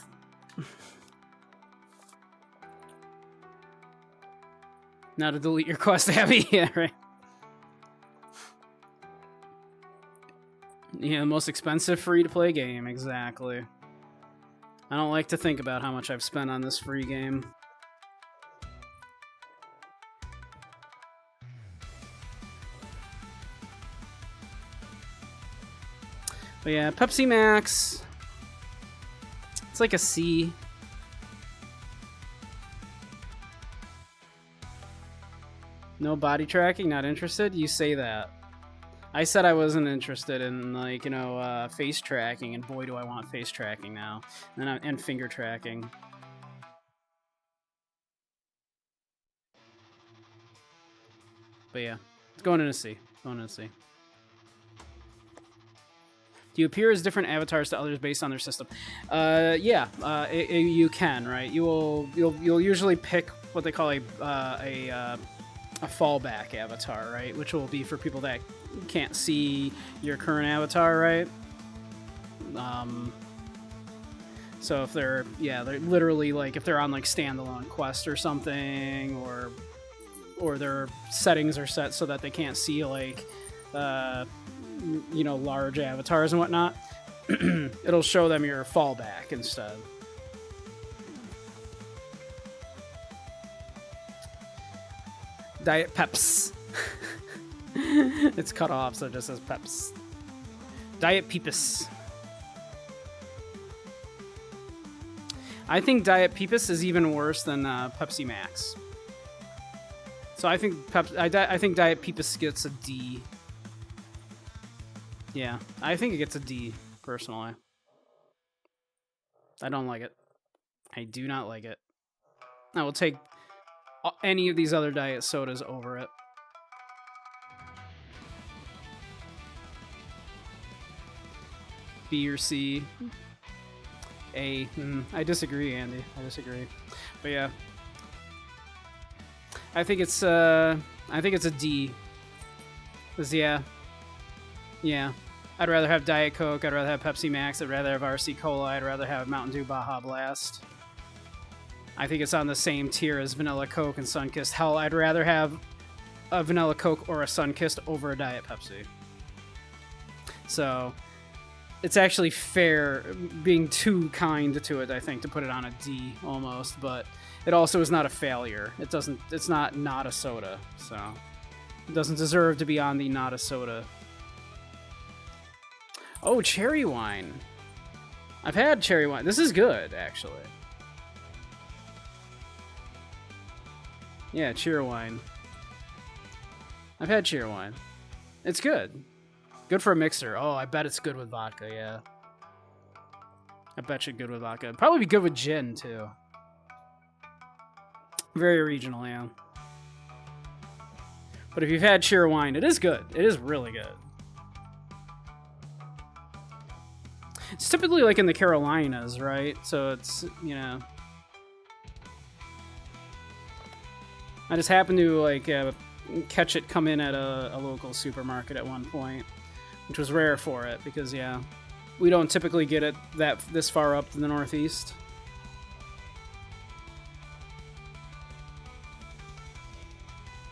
Now to delete your quest, Abby. Yeah, right. Yeah, the most expensive free-to-play game, exactly. I don't like to think about how much I've spent on this free game. But yeah, Pepsi Max. It's like a C. No body tracking, not interested? You say that. I said I wasn't interested in, like, you know, face tracking, and boy do I want face tracking now. And finger tracking. But yeah, it's going in a C. Going in a C. Do you appear as different avatars to others based on their system? Yeah, you can, right? You'll usually pick what they call a fallback avatar, right? Which will be for people that can't see your current avatar, right? So if they're literally, like, if they're on like standalone quest or something, or their settings are set so that they can't see, like, you know, large avatars and whatnot, it'll show them your fallback instead. Diet Peps. It's cut off, so it just says Peps. Diet Peepus. I think Diet Peepus is even worse than Pepsi Max. So I think I think Diet Peepus gets a D. Yeah, I think it gets a D, personally. I don't like it. I do not like it. I will take any of these other diet sodas over it. B or C. A. I disagree, Andy. I disagree. But yeah. I think it's a D. 'Cause yeah. I'd rather have Diet Coke, I'd rather have Pepsi Max, I'd rather have RC Cola, I'd rather have Mountain Dew Baja Blast. I think it's on the same tier as Vanilla Coke and Sunkist. Hell, I'd rather have a Vanilla Coke or a Sunkist over a Diet Pepsi. So, it's actually fair, being too kind to it, I think, to put it on a D, almost, but it also is not a failure. It's not a soda, so... Doesn't deserve to be on the not a soda. Oh, cherry wine. I've had cherry wine. This is good, actually. Yeah, cheer wine. I've had cheer wine. It's good. Good for a mixer. Oh, I bet it's good with vodka, yeah. I bet you good with vodka. It'd probably be good with gin, too. Very regional, yeah. But if you've had cheer wine, it is good. It is really good. It's typically like in the Carolinas, right? So it's, you know... I just happened to, like, catch it come in at a local supermarket at one point, which was rare for it, because, yeah, we don't typically get it this far up in the Northeast.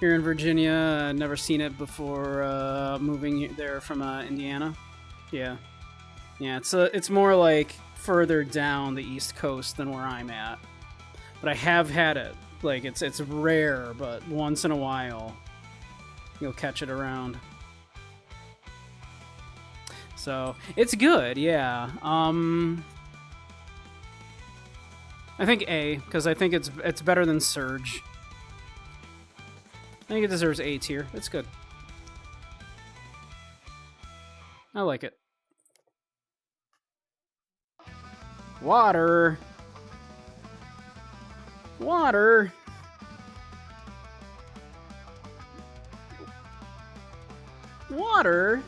Here in Virginia, never seen it before moving there from Indiana. Yeah. Yeah, it's more like further down the East Coast than where I'm at. But I have had it. Like, it's rare, but once in a while, you'll catch it around. So, it's good, yeah. I think A, because I think it's better than Surge. I think it deserves A tier. It's good. I like it. Water. Water. Water?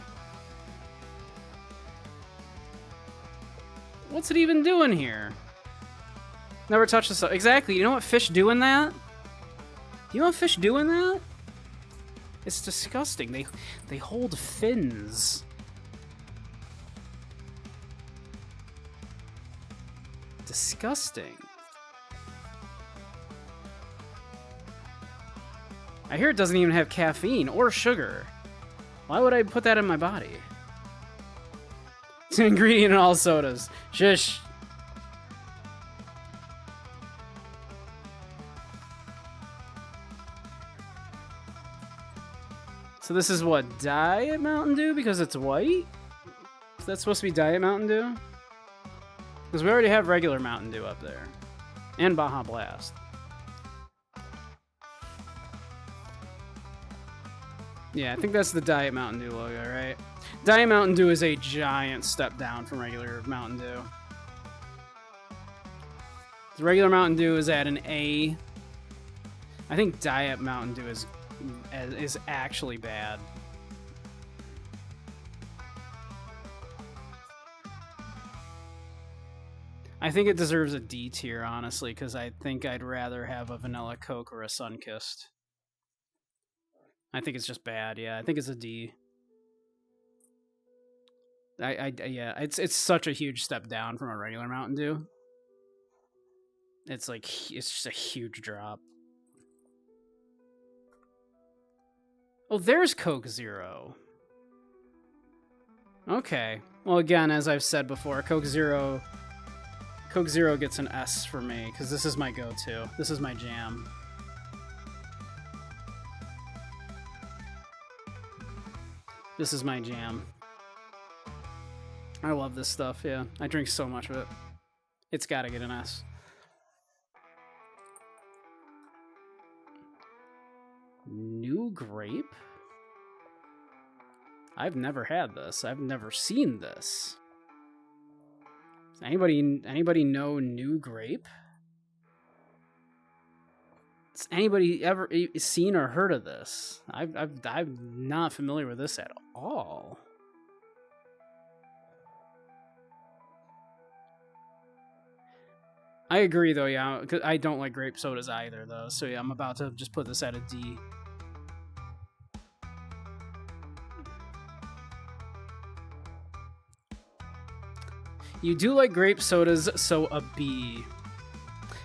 What's it even doing here? Never touched this. Exactly. You know what fish do in that? You know what fish do in that? It's disgusting. They hold fins. Disgusting. I hear it doesn't even have caffeine or sugar. Why would I put that in my body? It's an ingredient in all sodas. Shush. So this is what? Diet Mountain Dew because it's white? Is that supposed to be Diet Mountain Dew? Because we already have regular Mountain Dew up there. And Baja Blast. Yeah, I think that's the Diet Mountain Dew logo, right? Diet Mountain Dew is a giant step down from regular Mountain Dew. The regular Mountain Dew is at an A. I think Diet Mountain Dew is actually bad. I think it deserves a D tier, honestly, because I think I'd rather have a Vanilla Coke or a Sunkist. I think it's just bad, yeah. I think it's a D. Yeah, it's such a huge step down from a regular Mountain Dew. It's like, it's just a huge drop. Oh, there's Coke Zero. Okay. Well, again, as I've said before, Coke Zero gets an S for me, because this is my go-to. This is my jam. This is my jam. I love this stuff, yeah. I drink so much of it. It's gotta get an S. New grape? I've never had this. I've never seen this. Does anybody know new grape? Has anybody ever seen or heard of this? I'm not familiar with this at all. I agree, though, yeah. 'Cause I don't like grape sodas either, though. So, yeah, I'm about to just put this at a D. You do like grape sodas, so a B.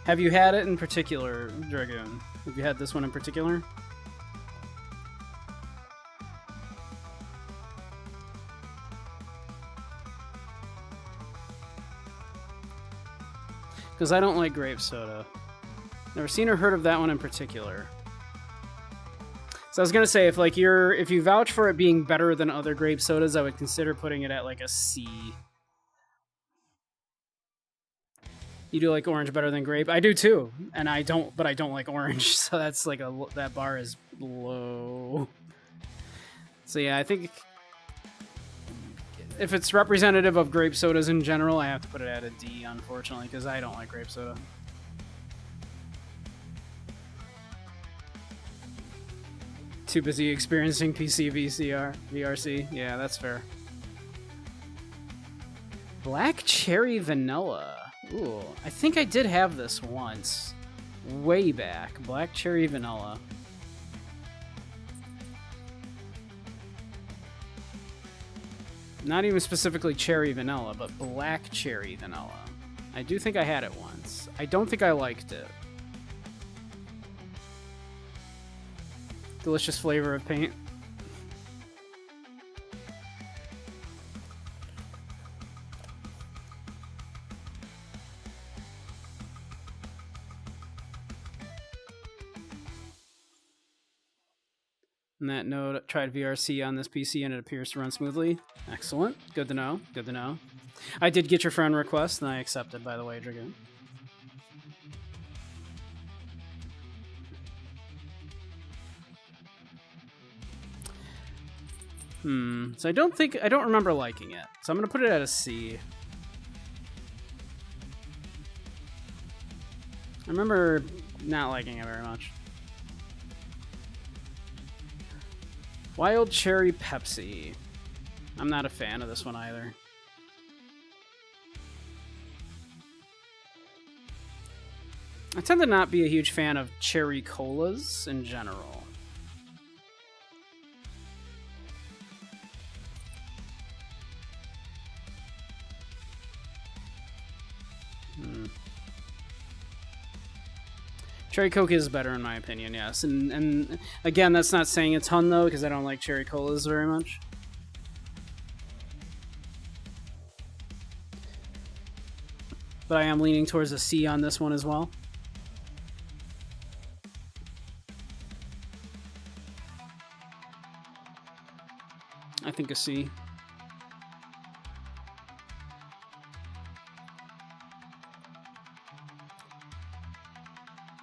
Have you had it in particular, Dragoon? Have you had this one in particular? Because I don't like grape soda. Never seen or heard of that one in particular. So I was gonna say, if you vouch for it being better than other grape sodas, I would consider putting it at like a C. You do like orange better than grape? I do too, and I don't like orange, so that's like that bar is low. So yeah, I think if it's representative of grape sodas in general, I have to put it at a D, unfortunately, because I don't like grape soda. Too busy experiencing PC VRC. Yeah, that's fair. Black cherry vanilla. Ooh, I think I did have this once. Way back. Black cherry vanilla. Not even specifically cherry vanilla, but black cherry vanilla. I do think I had it once. I don't think I liked it. Delicious flavor of paint. On that note, I tried VRC on this PC and it appears to run smoothly. Excellent. Good to know. Good to know. I did get your friend request and I accepted, by the way, Dragoon. So I don't remember liking it. So I'm going to put it at a C. I remember not liking it very much. Wild Cherry Pepsi. I'm not a fan of this one either. I tend to not be a huge fan of cherry colas in general. Cherry Coke is better in my opinion, yes. And again, that's not saying a ton though, because I don't like cherry colas very much. But I am leaning towards a C on this one as well. I think a C.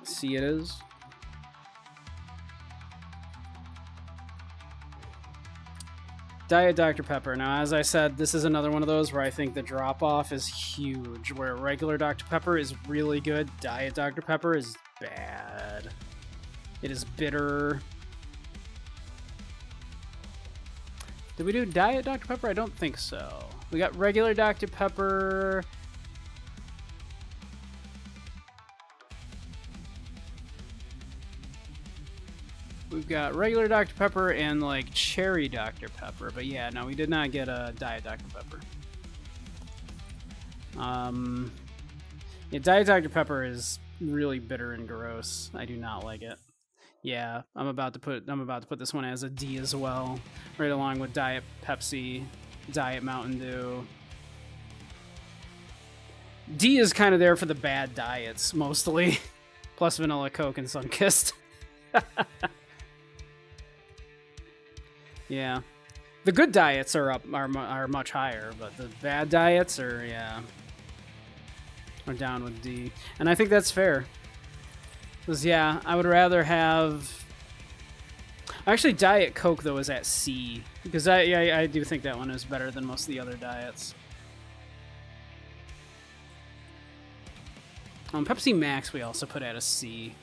C it is. Diet Dr. Pepper. Now, as I said, this is another one of those where I think the drop-off is huge. Where regular Dr. Pepper is really good, Diet Dr. Pepper is bad. It is bitter. Did we do Diet Dr. Pepper? I don't think so. We got regular Dr. Pepper. We've got regular Dr. Pepper and like cherry Dr. Pepper, but yeah, no, we did not get a Diet Dr. Pepper. Yeah, Diet Dr. Pepper is really bitter and gross. I do not like it. Yeah, I'm about to put this one as a D as well, right along with Diet Pepsi, Diet Mountain Dew. D is kind of there for the bad diets mostly, plus Vanilla Coke and Sunkist. Yeah, the good diets are much higher, but the bad diets are down with D, and I think that's fair. Because yeah, I would rather have. Actually, Diet Coke though is at C because I do think that one is better than most of the other diets. Pepsi Max we also put at a C.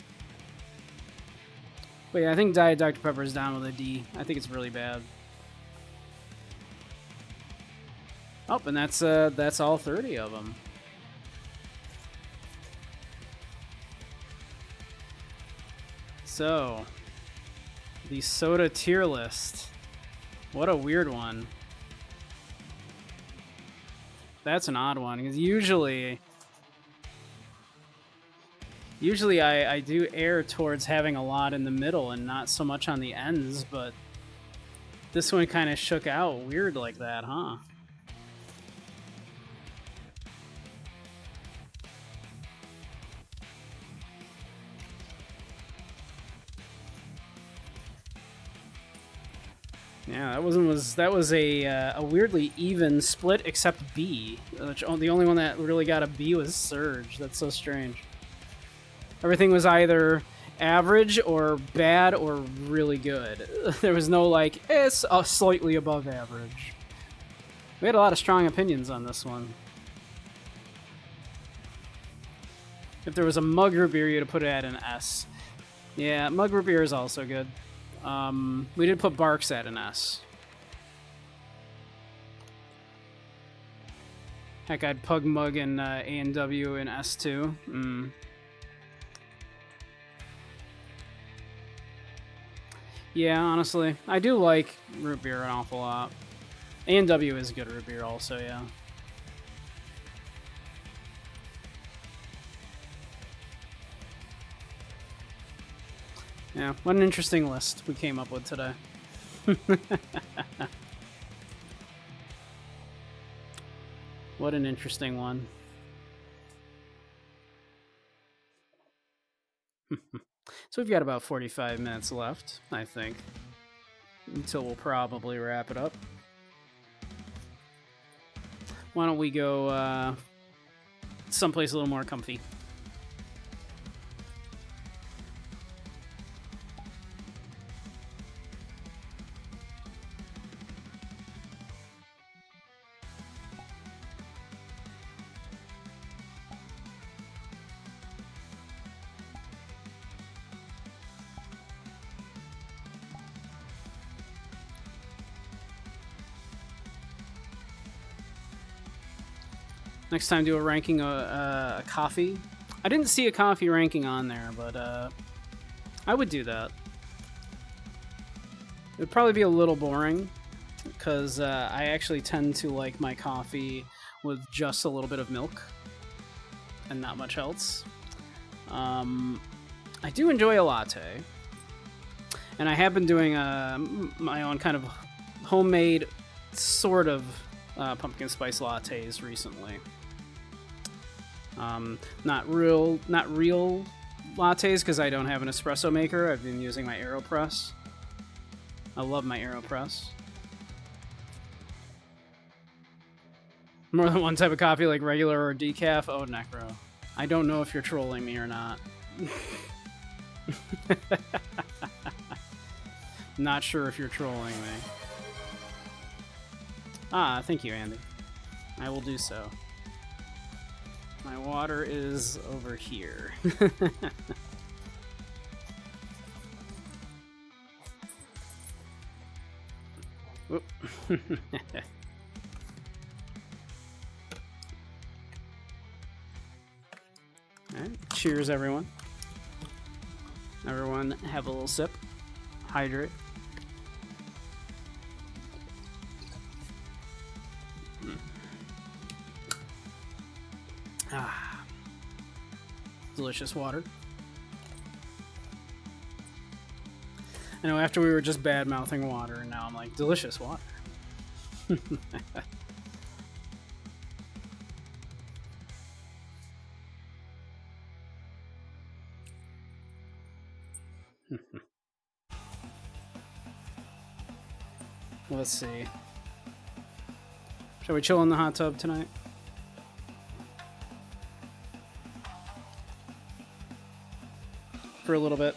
But yeah, I think Diet Dr. Pepper is down with a D. I think it's really bad. Oh, and that's all 30 of them. So, the soda tier list. What a weird one. That's an odd one, because usually I do err towards having a lot in the middle and not so much on the ends, but this one kind of shook out weird like that, huh? Yeah, that was a weirdly even split except B. Which, the only one that really got a B was Surge. That's so strange. Everything was either average or bad or really good. There was no like, it's slightly above average. We had a lot of strong opinions on this one. If there was a mug root beer, you'd have put it at an S. Yeah, mug root beer is also good. We did put Barks at an S. Heck, I'd Pug Mug and A&W in S2. Yeah, honestly, I do like root beer an awful lot. A&W is good root beer also, yeah. Yeah, what an interesting list we came up with today. What an interesting one. So we've got about 45 minutes left, I think, until we'll probably wrap it up. Why don't we go someplace a little more comfy? Next time, do a ranking a coffee. I didn't see a coffee ranking on there, but I would do that. It would probably be a little boring, because I actually tend to like my coffee with just a little bit of milk and not much else. I do enjoy a latte, and I have been doing my own kind of homemade sort of pumpkin spice lattes recently. Not real lattes because I don't have an espresso maker. I've been using my AeroPress. I love my AeroPress. More than one type of coffee, like regular or decaf? Oh, Necro. I don't know if you're trolling me or not. Not sure if you're trolling me. Ah, thank you, Andy. I will do so. My water is over here. Alright, cheers everyone. Everyone have a little sip. Hydrate. Ah, delicious water. I know after we were just bad-mouthing water, and now I'm like, delicious water. Let's see. Shall we chill in the hot tub tonight? For a little bit.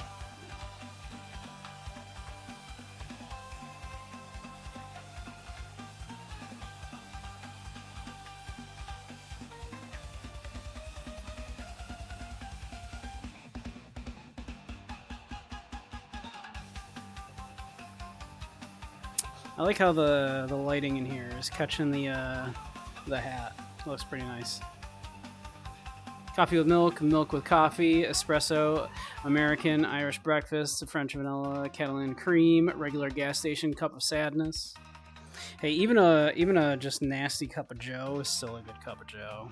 I like how the lighting in here is catching the hat. It looks pretty nice. Coffee with milk, milk with coffee, espresso, American, Irish breakfast, French vanilla, Catalan cream, regular gas station cup of sadness. Hey, even a just nasty cup of Joe is still a good cup of Joe.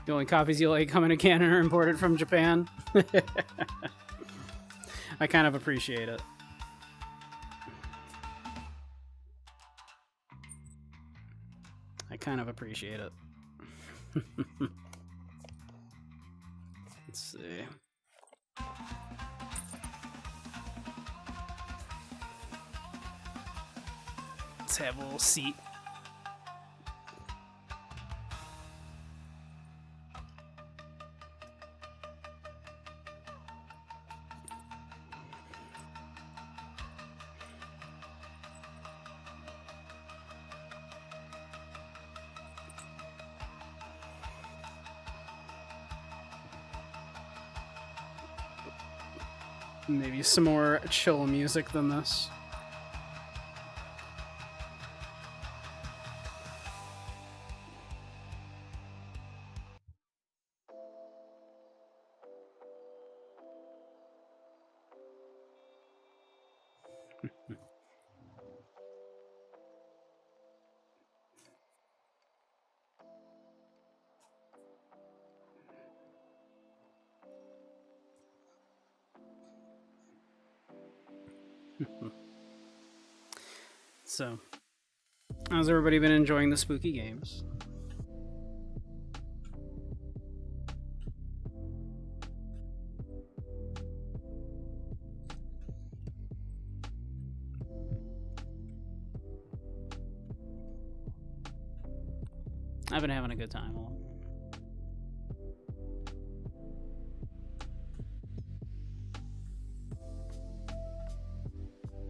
The only coffees you like come in a can and are imported from Japan. I kind of appreciate it. I kind of appreciate it. Let's see. Let's have a little seat. Maybe some more chill music than this. So, how's everybody been enjoying the spooky games? I've been having a good time.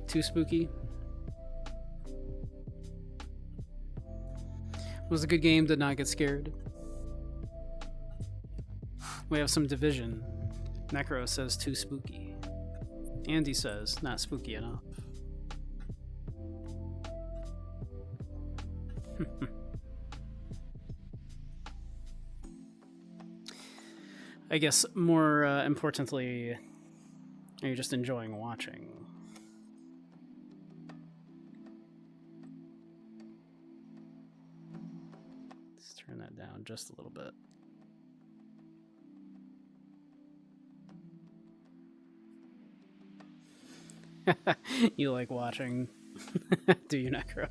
Too spooky? Was a good game, did not get scared. We have some division. Necro says too spooky. Andy says not spooky enough. I guess more importantly, are you just enjoying watching? Let's turn that down just a little bit. You like watching? Do you, Necro?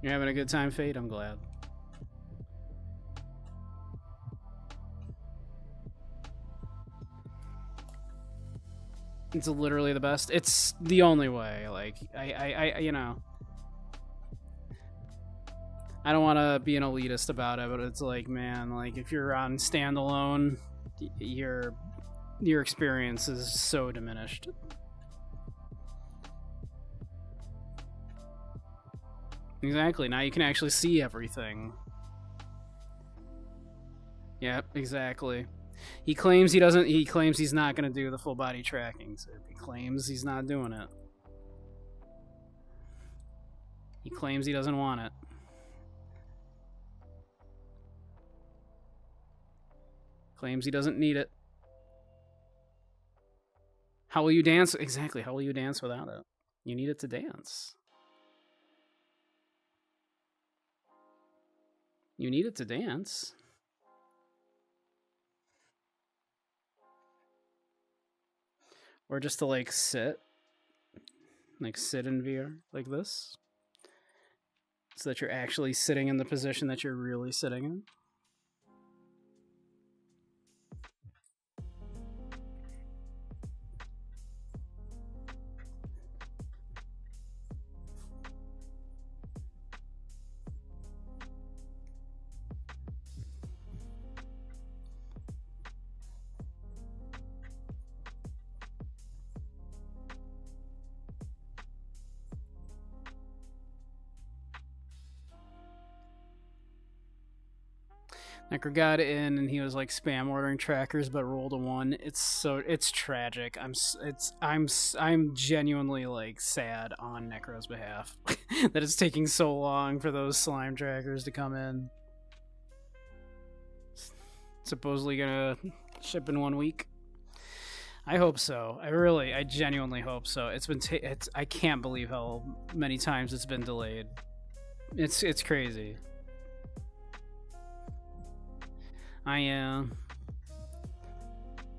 You're having a good time, Fate? I'm glad. It's literally the best. It's the only way. Like, I you know, I don't want to be an elitist about it, but it's like, man, like if you're on standalone, your experience is so diminished. Exactly. Now you can actually see everything. Yep, exactly. He claims he doesn't. He claims he's not going to do the full body tracking. So he claims he's not doing it. He claims he doesn't want it. Claims he doesn't need it. How will you dance? Exactly. How will you dance without it? You need it to dance. You need it to dance. Or just to like sit in VR like this, so that you're actually sitting in the position that you're really sitting in. Necro got in and he was like spam ordering trackers, but rolled a 1. It's tragic. I'm genuinely like sad on Necro's behalf that it's taking so long for those slime trackers to come in. Supposedly gonna ship in 1 week. I hope so. I genuinely hope so. I can't believe how many times it's been delayed. It's crazy.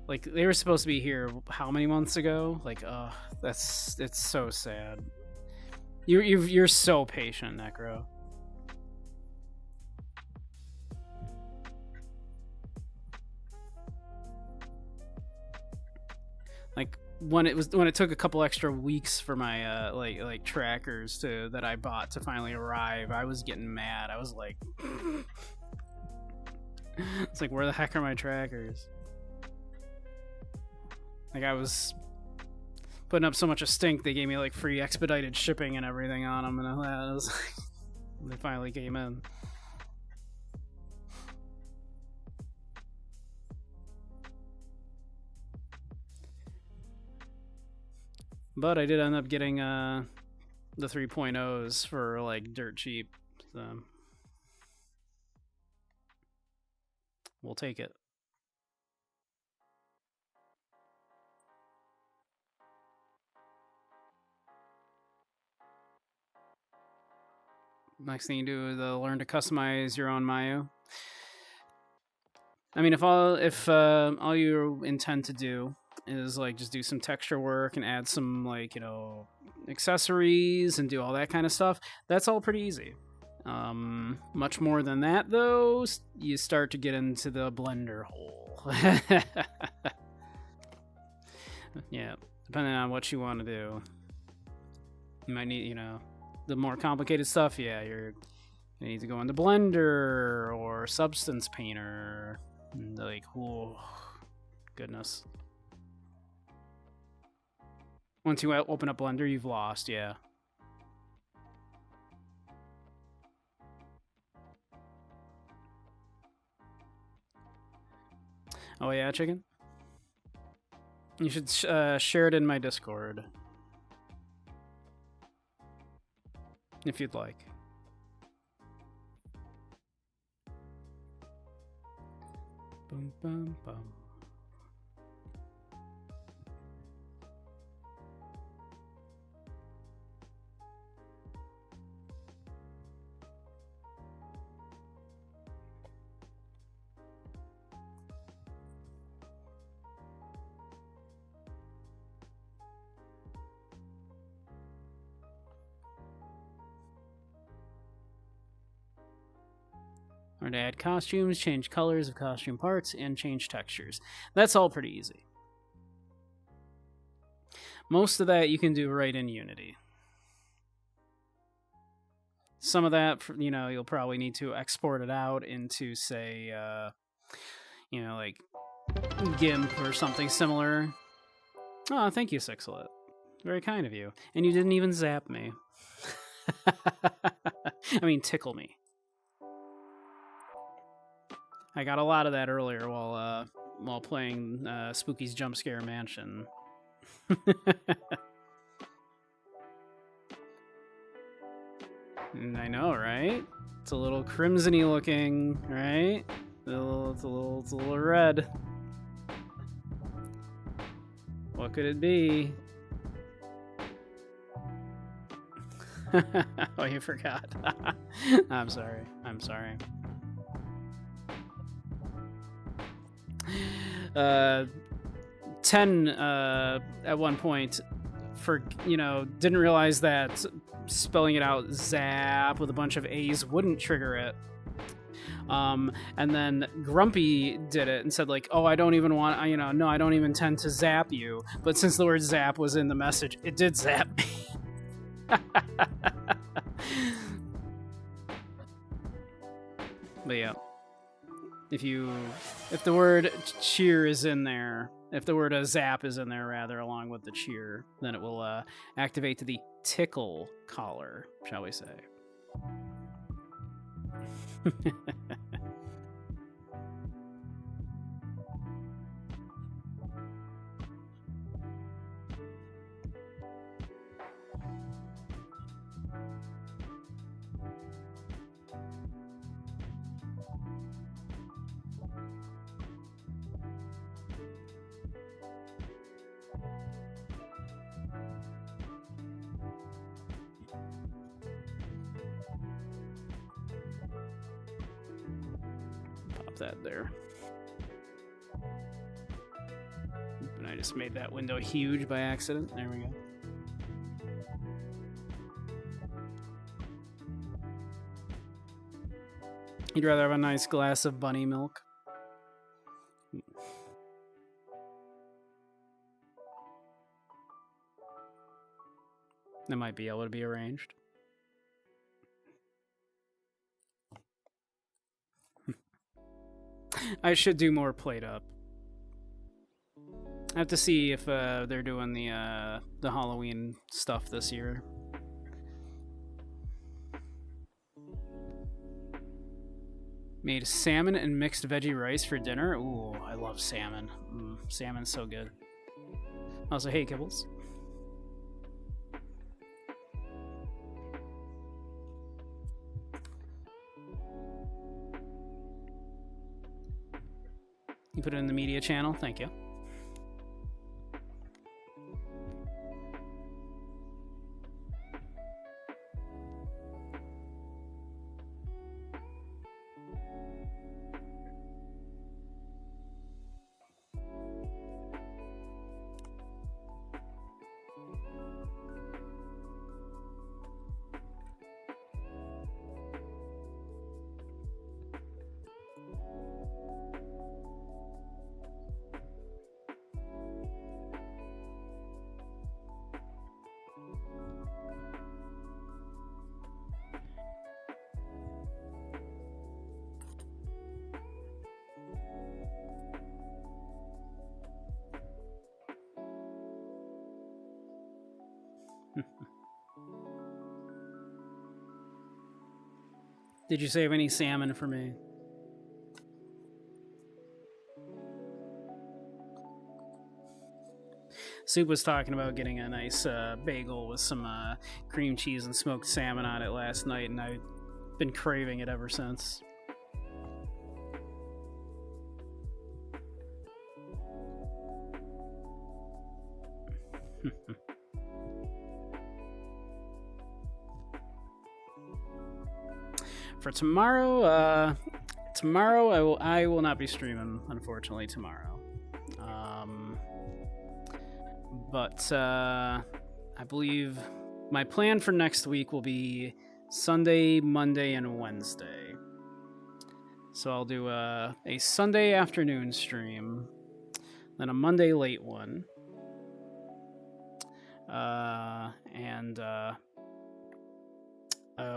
Like, they were supposed to be here how many months ago? Like, it's so sad. You're so patient, Necro. Like, when it took a couple extra weeks for my like trackers that I bought to finally arrive, I was getting mad. I was like, it's like, where the heck are my trackers? Like, I was putting up so much of stink, they gave me like free expedited shipping and everything on them, and I was like, they finally came in. But I did end up getting the 3.0s for like dirt cheap, so we'll take it. Next thing you do is learn to customize your own Mayu. I mean, if all you intend to do is like just do some texture work and add some, like, you know, accessories and do all that kind of stuff, that's all pretty easy. Much more than that, though, you start to get into the blender hole. Yeah, depending on what you want to do. You might need, you know, the more complicated stuff, yeah, you need to go into Blender or Substance Painter. Like, oh, goodness. Once you open up Blender, you've lost, yeah. Oh yeah, chicken? You should share it in my Discord. If you'd like. Boom, boom, boom. Or to add costumes, change colors of costume parts, and change textures. That's all pretty easy. Most of that you can do right in Unity. Some of that, you know, you'll probably need to export it out into, say, you know, like GIMP or something similar. Oh, thank you, Sixlet. Very kind of you. And you didn't even zap me. I mean, tickle me. I got a lot of that earlier while playing Spooky's Jump Scare Mansion. I know, right? It's a little crimson-y looking, right? It's a little red. What could it be? Oh, you forgot. I'm sorry. 10 at one point didn't realize that spelling it out zap with a bunch of A's wouldn't trigger it. And then Grumpy did it and said, like, oh, I don't even want, no, I don't even intend to zap you. But since the word zap was in the message, it did zap me. But yeah, if the word cheer is in there, if the word zap is in there rather, along with the cheer, then it will activate the tickle collar, shall we say. Pop that there. I just made that window huge by accident. There we go. You'd rather have a nice glass of bunny milk? That might be able to be arranged. I should do more plate up. I have to see if they're doing the Halloween stuff this year. Made salmon and mixed veggie rice for dinner. Ooh, I love salmon. Salmon's so good. Also, hey, Kibbles. You put it in the media channel. Thank you. Did you save any salmon for me? Soup was talking about getting a nice bagel with some cream cheese and smoked salmon on it last night, and I've been craving it ever since. For tomorrow, I will not be streaming, unfortunately, tomorrow. But I believe my plan for next week will be Sunday, Monday, and Wednesday. So I'll do a Sunday afternoon stream, then a Monday late one, and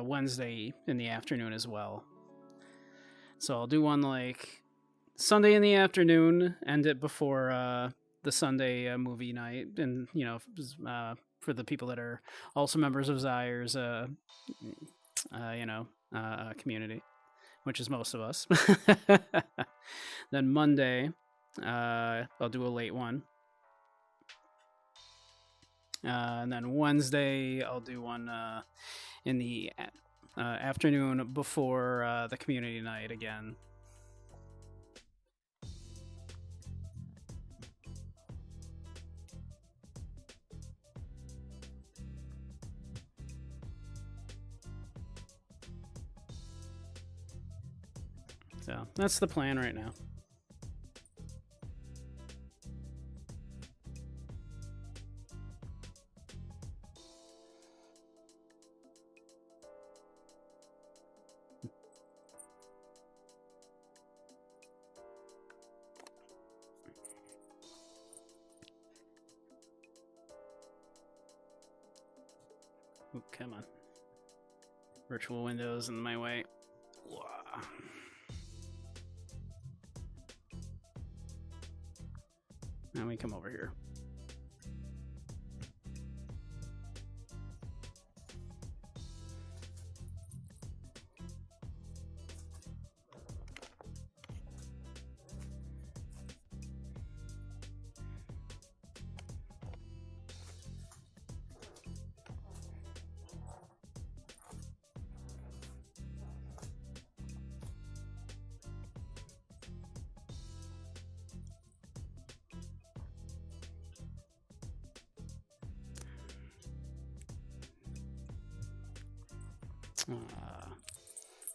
Wednesday in the afternoon as well. So I'll do one like Sunday in the afternoon, end it before the Sunday movie night, and for the people that are also members of Zyre's community, which is most of us. Then Monday, I'll do a late one. And then Wednesday, I'll do one in the afternoon before the community night again. So that's the plan right now. Oh, come on. Virtual windows in my way. Wow. Now we come over here.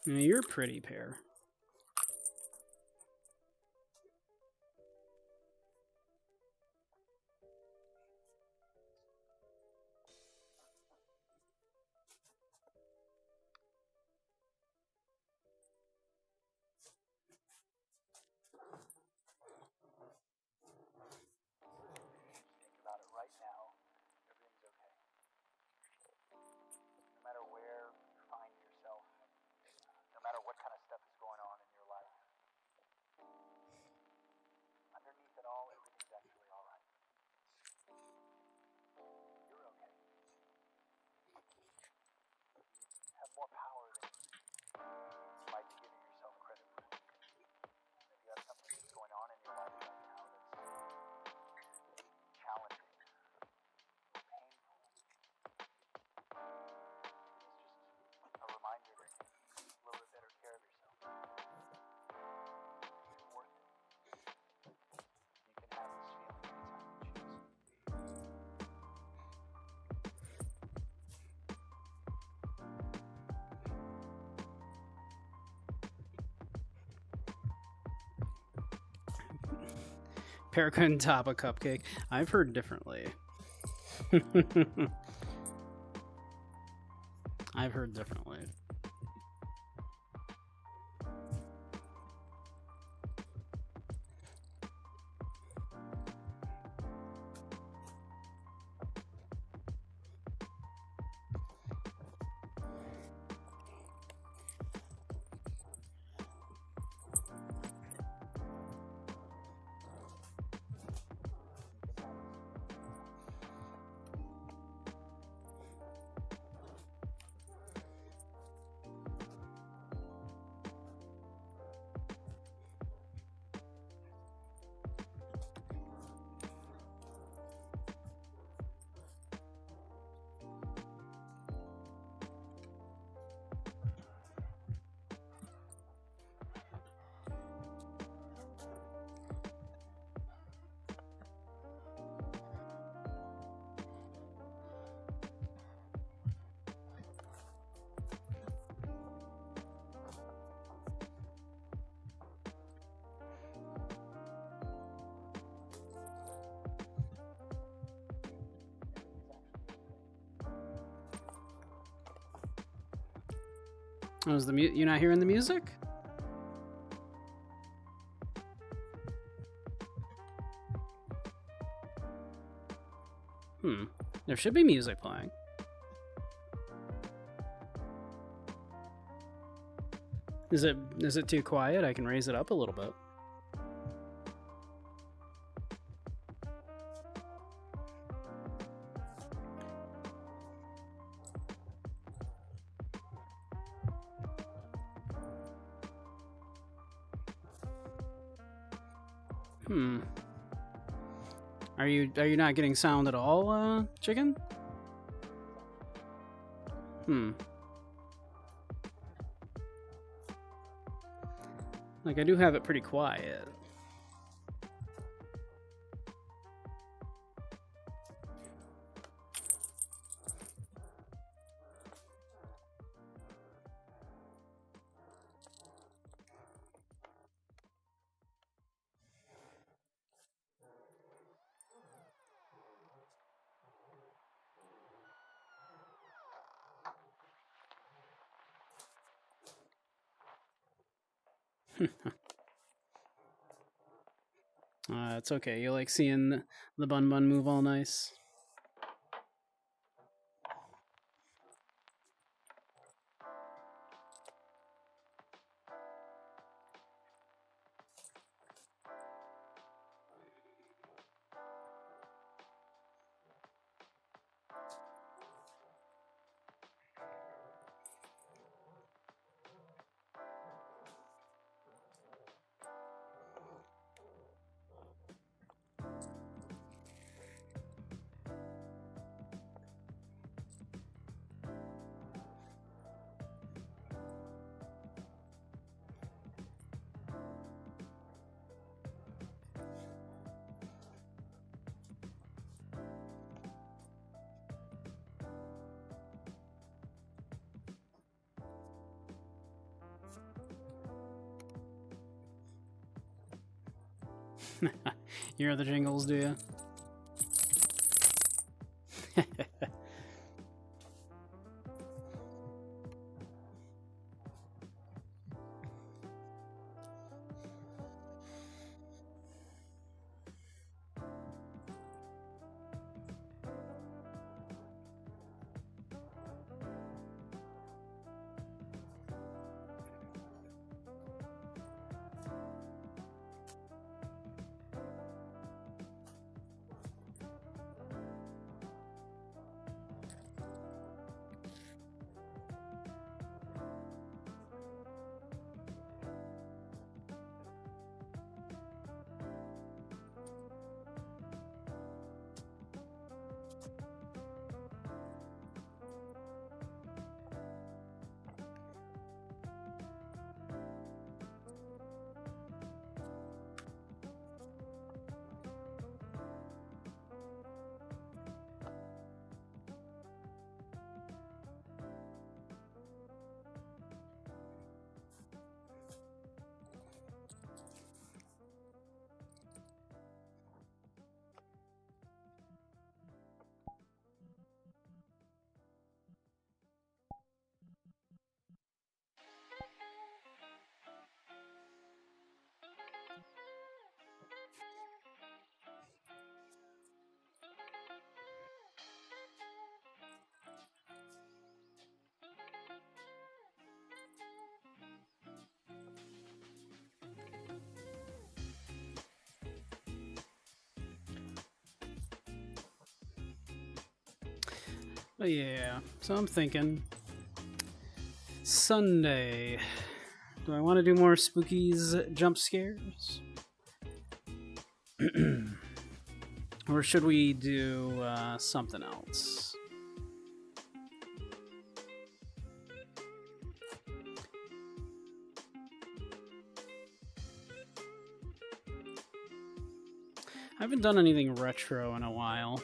You're a pretty pair. Pear couldn't top a cupcake. I've heard differently. I've heard differently. Oh, is you not hearing the music? There should be music playing. Is it too quiet? I can raise it up a little bit. Are you not getting sound at all, chicken? Like, I do have it pretty quiet. It's okay. You like seeing the bun move all nice? You hear the jingles, do you? But yeah, so I'm thinking Sunday. Do I want to do more Spookies jump scares? Or should we do something else? I haven't done anything retro in a while.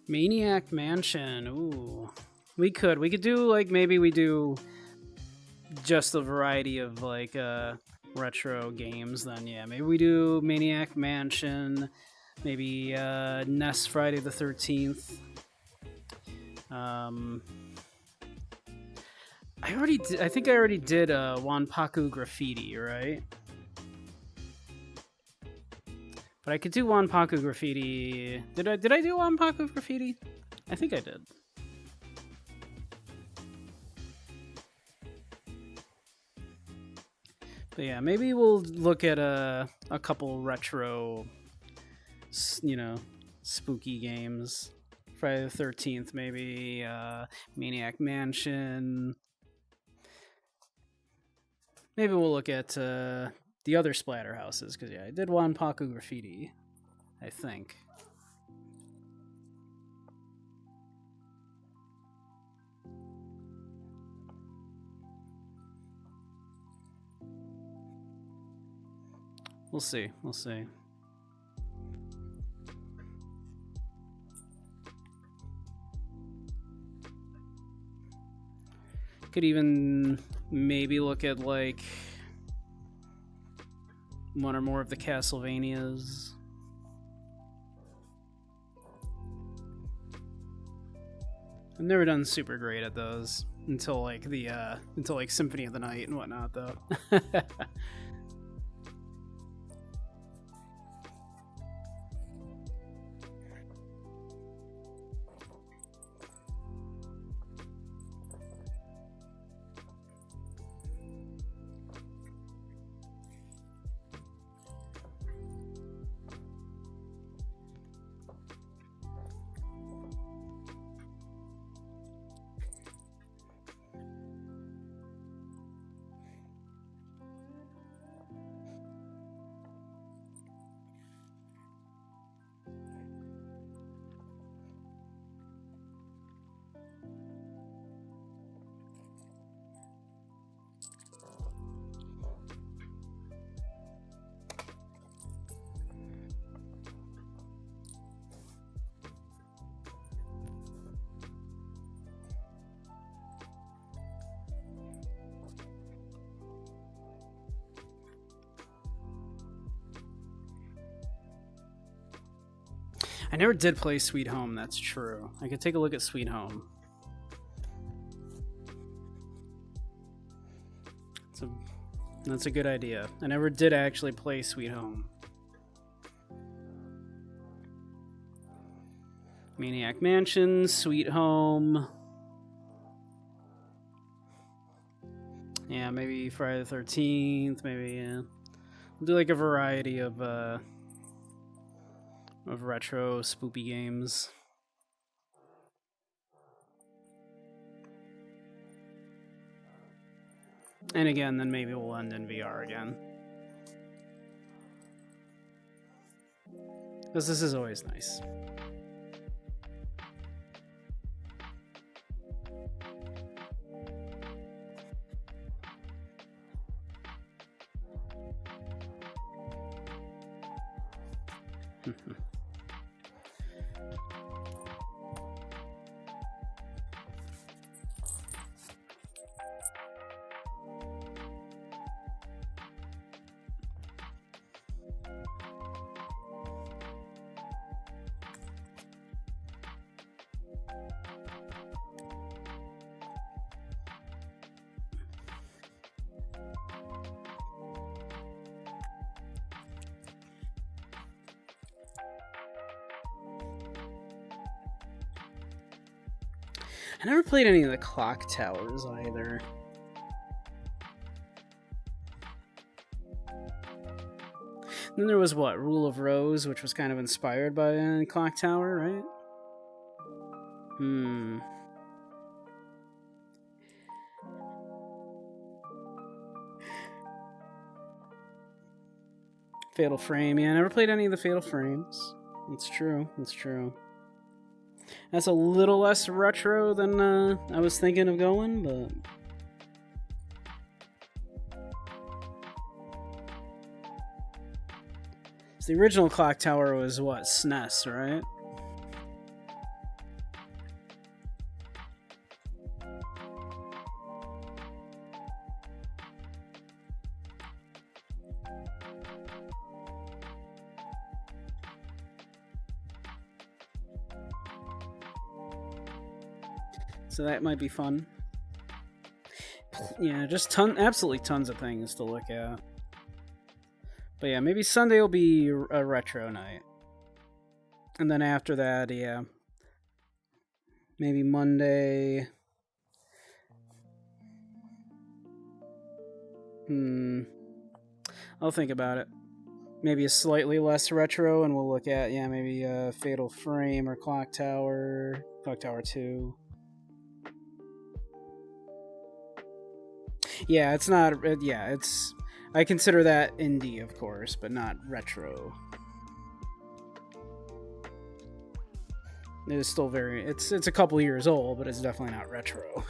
Maniac Mansion. Ooh. We could do like maybe we do just a variety of like retro games then. Yeah, maybe we do Maniac Mansion, maybe NES Friday the 13th. I think I already did Wanpaku Graffiti, right? But I could do Wanpaku Graffiti. Did I do Wanpaku Graffiti? I think I did. But yeah, maybe we'll look at a couple retro, spooky games. Friday the 13th, maybe Maniac Mansion. Maybe we'll look at the other Splatterhouses, because yeah, I did Wanpaku Graffiti, I think. We'll see. Could even maybe look at like one or more of the Castlevanias. I've never done super great at those until like Symphony of the Night and whatnot, though. I never did play Sweet Home, that's true. I could take a look at Sweet Home. That's a good idea. I never did actually play Sweet Home. Maniac Mansion, Sweet Home. Yeah, maybe Friday the 13th, maybe, yeah. We'll do like a variety of retro spoopy games. And again, then maybe we'll end in VR again. Because this is always nice. I never played any of the clock towers either. Then there was what, Rule of Rose, which was kind of inspired by Clock Tower, right? Fatal Frame, yeah, I never played any of the Fatal Frames. That's true, that's true. That's a little less retro than I was thinking of going, but... So the original Clock Tower was what, SNES, right? So that might be fun. Yeah, just absolutely tons of things to look at. But yeah, maybe Sunday will be a retro night. And then after that, yeah. Maybe Monday. I'll think about it. Maybe a slightly less retro, and we'll look at, yeah, maybe Fatal Frame or Clock Tower 2. Yeah, it's not. Yeah, it's. I consider that indie, of course, but not retro. It is still very. It's a couple years old, but it's definitely not retro.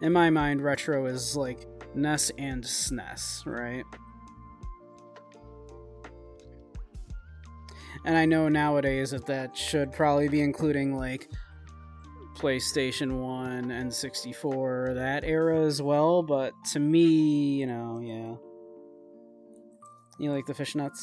In my mind, retro is like NES and SNES, right? And I know nowadays that should probably be including like PlayStation 1 and 64, that era as well, but to me, you know, yeah. You like the fishnets?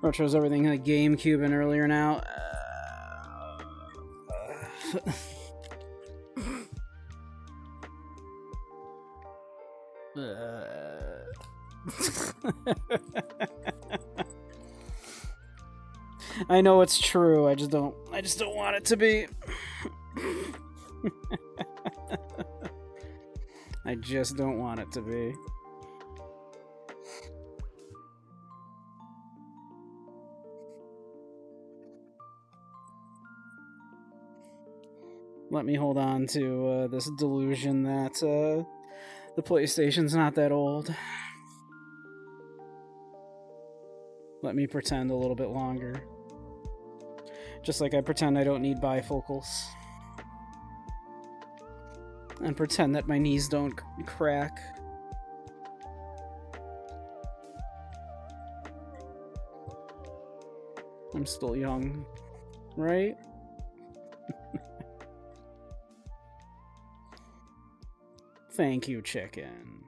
Retro's everything like GameCube and earlier now. I know it's true. I just don't want it to be. I just don't want it to be. Let me hold on to this delusion that the PlayStation's not that old. Let me pretend a little bit longer. Just like I pretend I don't need bifocals. And pretend that my knees don't crack. I'm still young, right? Thank you, chicken.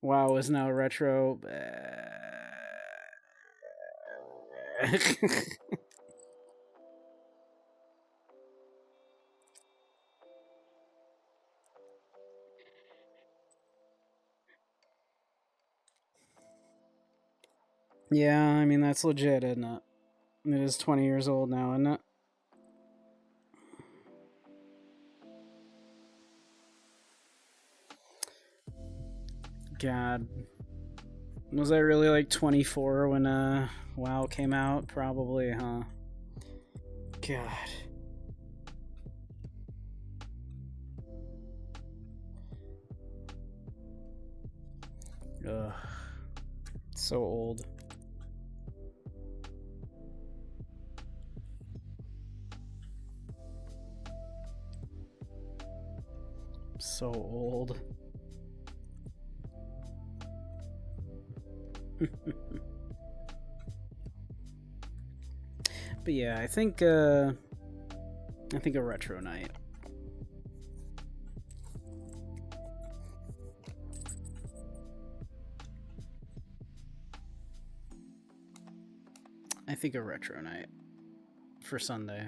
WoW is now retro. Yeah, I mean, that's legit, isn't it? It is 20 years old now, isn't it? God. Was I really like 24 when WoW came out? Probably, huh? God. Ugh. So old. So old. But yeah, I think a retro night. I think a retro night for Sunday.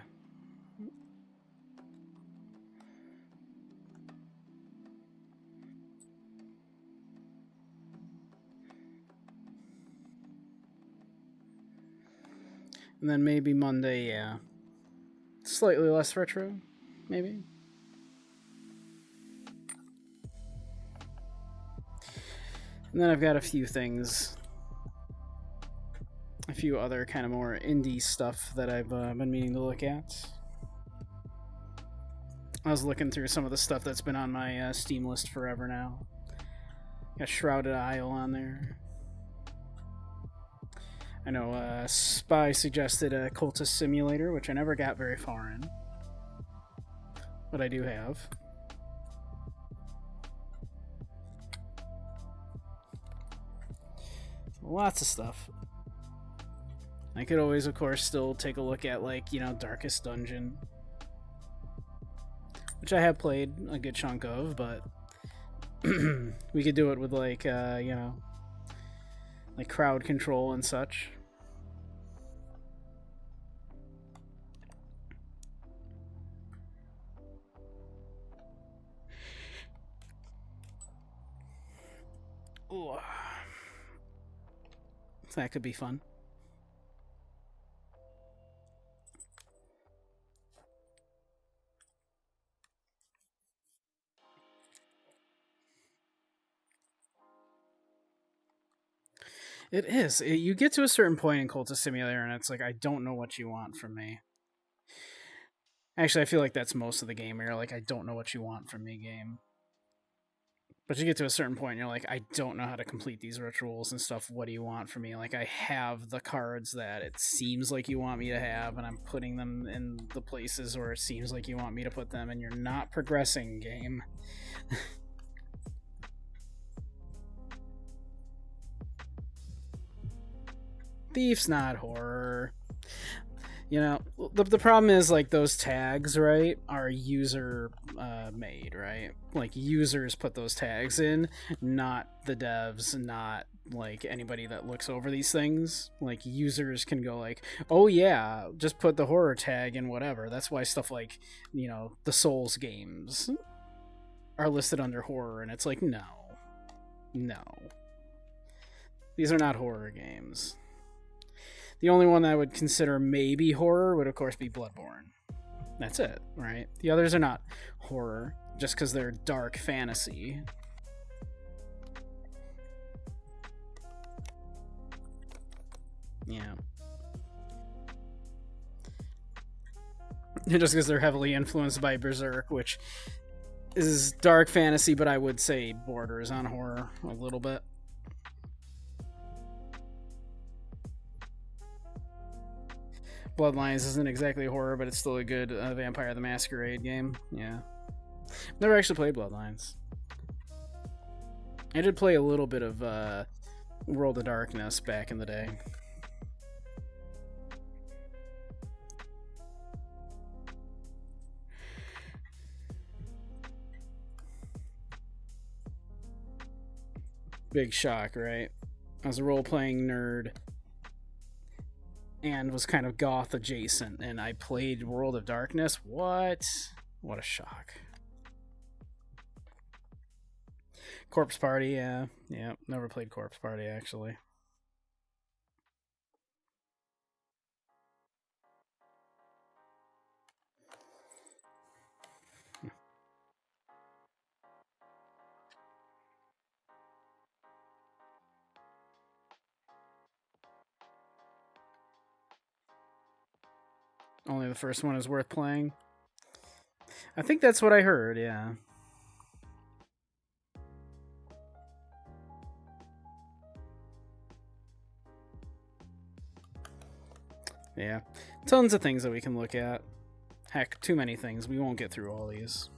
And then maybe Monday, yeah. Slightly less retro, maybe. And then I've got a few things, a few other kind of more indie stuff that I've been meaning to look at. I was looking through some of the stuff that's been on my Steam list forever now. Got Shrouded Isle on there. I know Spy suggested a Cultist Simulator, which I never got very far in. But I do have. Lots of stuff. I could always, of course, still take a look at, like, you know, Darkest Dungeon. Which I have played a good chunk of, but we could do it with, like, you know, like crowd control and such. Ooh. So that could be fun. It is. You get to a certain point in Cultist Simulator, and it's like, I don't know what you want from me. Actually, I feel like that's most of the game. You're like, I don't know what you want from me, game. But you get to a certain point, and you're like, I don't know how to complete these rituals and stuff. What do you want from me? Like, I have the cards that it seems like you want me to have, and I'm putting them in the places where it seems like you want me to put them, and you're not progressing, game. Thief's not horror. You know, the problem is, like, those tags, right, are user made, right? Like, users put those tags in, not the devs, not, like, anybody that looks over these things. Like, users can go like, oh yeah, just put the horror tag in whatever. That's why stuff like, you know, the Souls games are listed under horror, and it's like, no. These are not horror games. The only one that I would consider maybe horror would, of course, be Bloodborne. That's it, right? The others are not horror, just because they're dark fantasy. Yeah. Just because they're heavily influenced by Berserk, which is dark fantasy, but I would say borders on horror a little bit. Bloodlines isn't exactly horror, but it's still a good Vampire the Masquerade game. Yeah. Never actually played Bloodlines. I did play a little bit of World of Darkness back in the day. Big shock, right? I was a role-playing nerd and was kind of goth adjacent, and I played World of Darkness. What a shock. Corpse Party, yeah, never played Corpse Party, actually. Only the first one is worth playing. I think that's what I heard, yeah. Yeah. Tons of things that we can look at. Heck, too many things. We won't get through all these.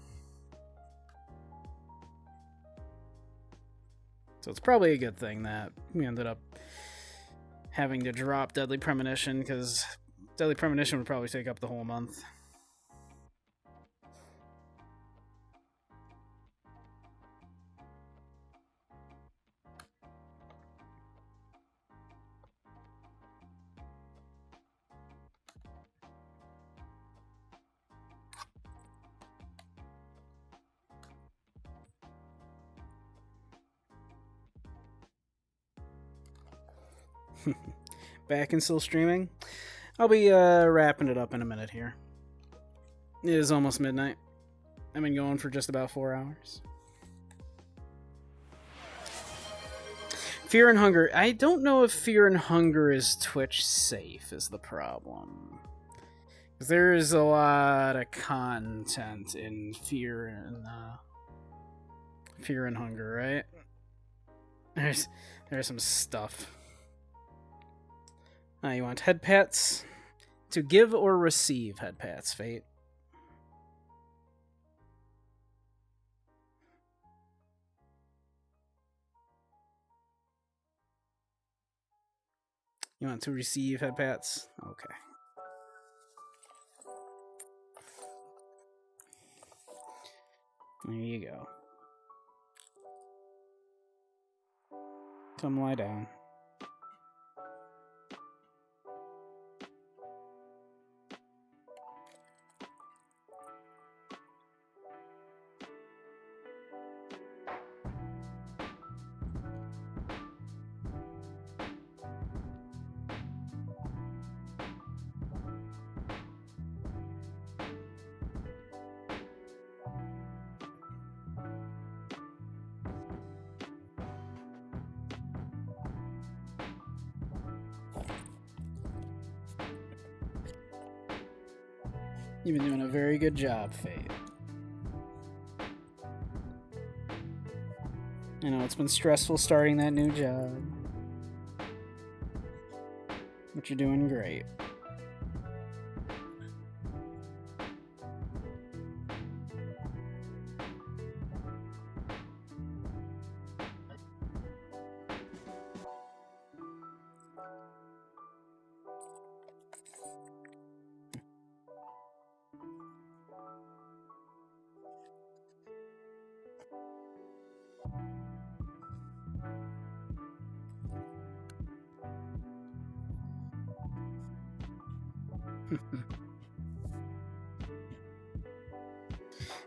So it's probably a good thing that we ended up having to drop Deadly Premonition, because Deadly Premonition would probably take up the whole month. Back and still streaming. I'll be wrapping it up in a minute here. It is almost midnight. I've been going for just about 4 hours. Fear and Hunger. I don't know if Fear and Hunger is Twitch safe is the problem. There's a lot of content in Fear and Hunger, right? There's some stuff. You want head pats? To give or receive head pats, Fate? You want to receive head pats? Okay. There you go. Come lie down. You've been doing a very good job, Fate. I know it's been stressful starting that new job, but you're doing great.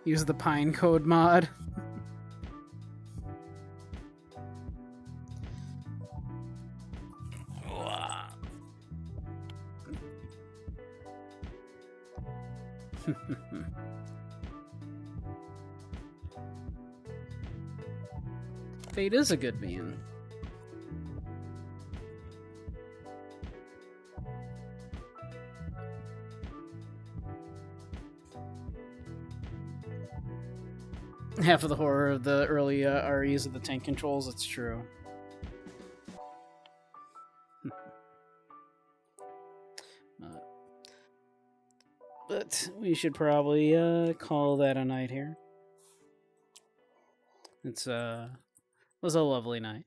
Use the Pine Code mod. Fate is a good being. Half of the horror of the early REs of the tank controls, it's true. But we should probably call that a night here. It's was a lovely night.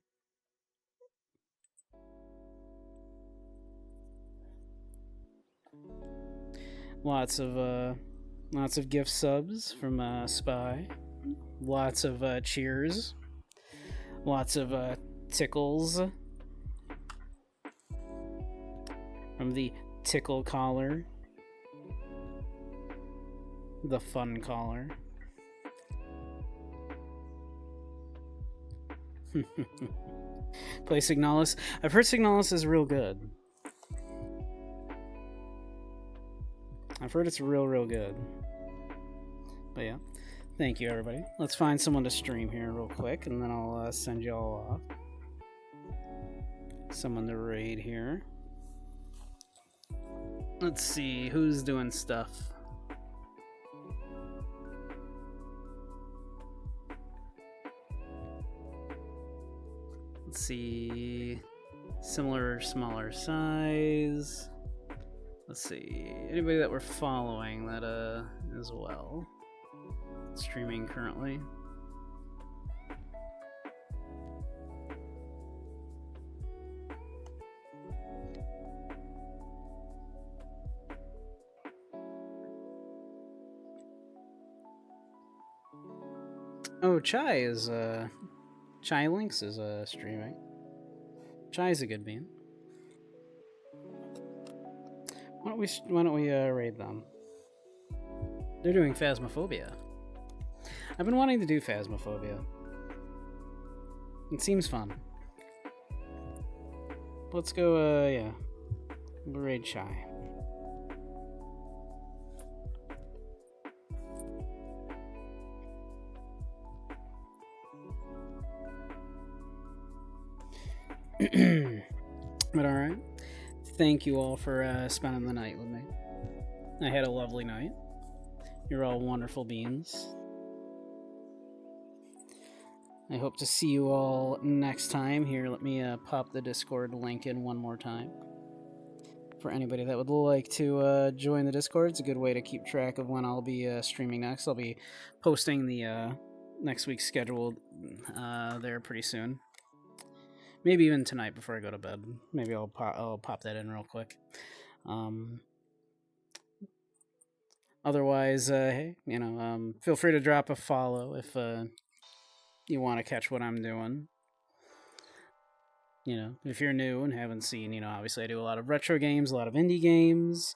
Lots of gift subs from Spy. Lots of cheers. Lots of tickles from the tickle collar. The fun collar. Play Signalis. I've heard Signalis is real good. I've heard it's real good. But yeah. Thank you, everybody. Let's find someone to stream here real quick, and then I'll send you all off. Someone to raid here. Let's see who's doing stuff. Let's see. Similar, smaller size. Let's see. Anybody that we're following that as well. Streaming currently. Oh, Chai is Chai Links is streaming. Chai's a good bean. Why don't we raid them? They're doing Phasmophobia. I've been wanting to do Phasmophobia. It seems fun. let's go, yeah. We'll raid Shy. But alright. Thank you all for spending the night with me. I had a lovely night. You're all wonderful beings. I hope to see you all next time. Here, let me pop the Discord link in one more time. For anybody that would like to join the Discord, it's a good way to keep track of when I'll be streaming next. I'll be posting the next week's schedule there pretty soon. Maybe even tonight before I go to bed. Maybe I'll pop that in real quick. Otherwise, hey, feel free to drop a follow if you want to catch what I'm doing. If you're new and haven't seen, obviously I do a lot of retro games, a lot of indie games,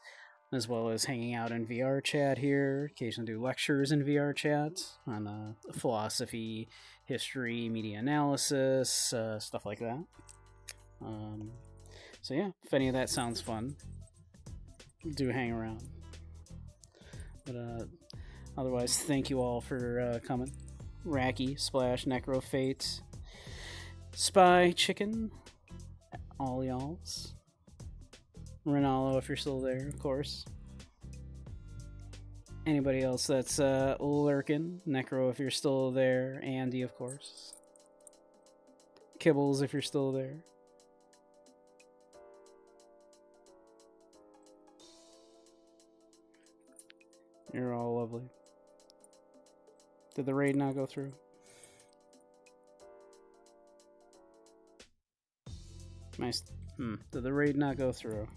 as well as hanging out in VRChat here. Occasionally do lectures in VRChat on philosophy, history, media analysis, stuff like that. So yeah, if any of that sounds fun, do hang around. But otherwise, thank you all for coming. Racky, Splash, Necrofate, Spy, Chicken, all y'alls. Ronaldo, if you're still there, of course. Anybody else that's lurking. Necro, if you're still there. Andy, of course. Kibbles, if you're still there. You're all lovely. Did the raid not go through? Nice. Did the raid not go through?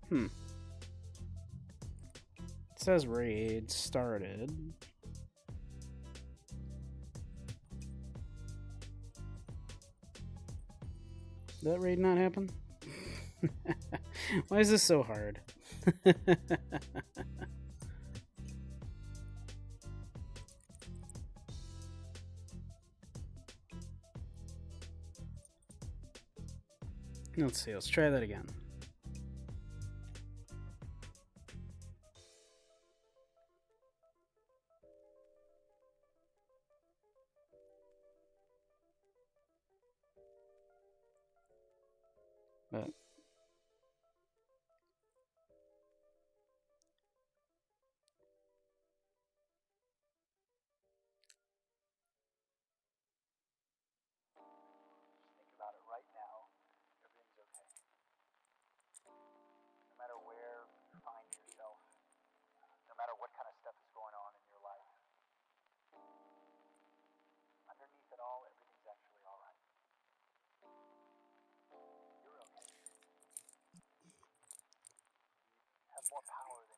It says raid started. Did that raid not happen? Why is this so hard? Let's see, let's try that again. But more power than